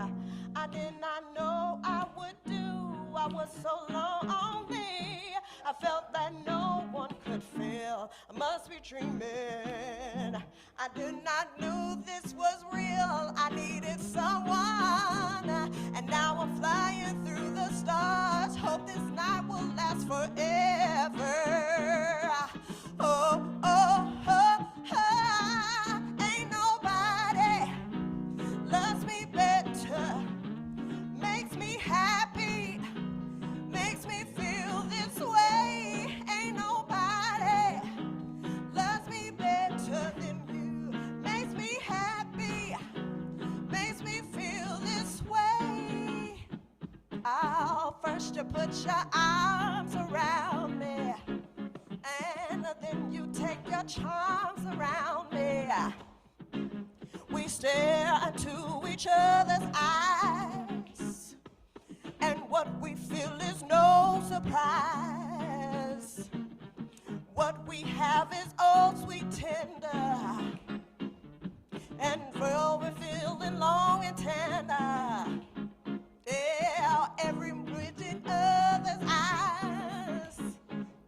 I did not know I would do. I was so lonely. I felt that no one could feel. I must be dreaming. I did not know this was real. I needed someone. And now I'm flying through the stars. Hope this night will last forever. Oh, oh, oh, oh. Ain't nobody loves me better, makes me happy, makes me feel this way. Ain't nobody loves me better than you. Makes me happy, makes me feel this way. Oh, first you put your arms around me, and then you take your charms around me. We stare into each other's eyes, and what we feel is no surprise. What we have is all sweet tender, and well, we're feeling long and tender. Yeah, every bridge in other's eyes,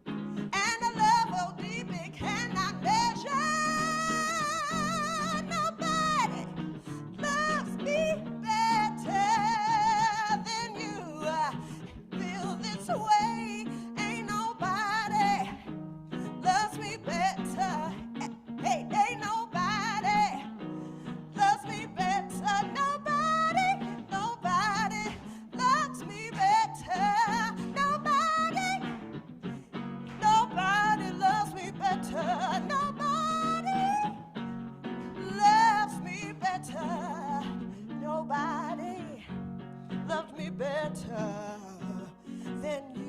and a love so deep it cannot measure. Nobody loves me better than you. Feel this way. Ain't nobody loves me better. Hey, ain't nobody loves me better. Nobody, nobody loves me better. Nobody, nobody loves me better. Nobody loves me better. Nobody loves me better than you.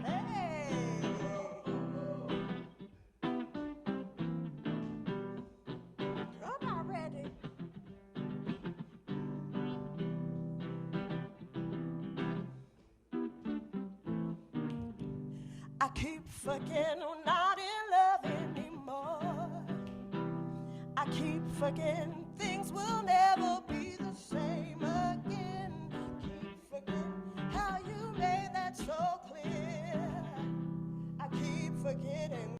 Hey. I'm not ready. I keep forgetting I'm not in love anymore. I keep forgetting things will never be the same again. Keep forgetting how you made that so clear. I keep forgetting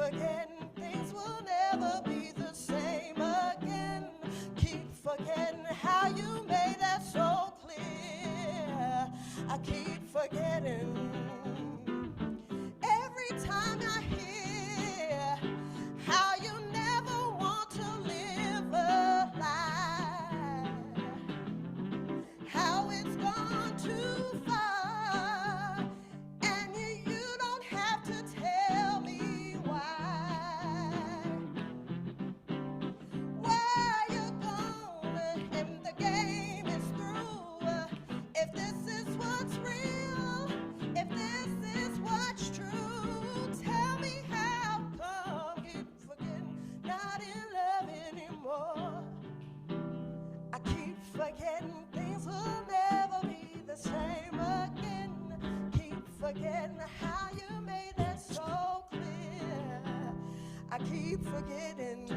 forgetting things will never be the same again. Keep forgetting how you made that so clear. I keep forgetting. Every time I hear how you never want to live a lie, how it's gone too far, and you don't have to tell me why. Why you're gone and the game is through. If this is what's real, if this is what's true, tell me how come keep forgetting not in love anymore. I keep forgetting things will never be the same again. Keep forgetting how you made that so clear. I keep forgetting.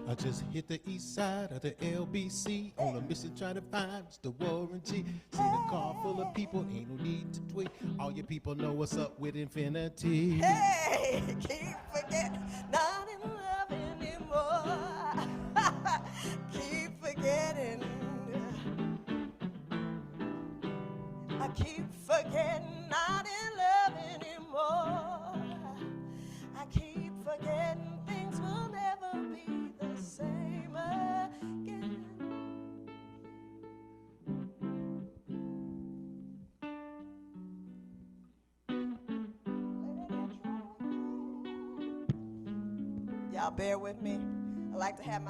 I just hit the east side of the LBC on a mission trying to find the warranty. See a car full of people, ain't no need to tweet. All your people know what's up with infinity. Hey, keep forgetting, not in love anymore. Keep forgetting. I keep forgetting, not in love anymore. I keep forgetting things will never be the same again. Y'all bear with me. I like to have my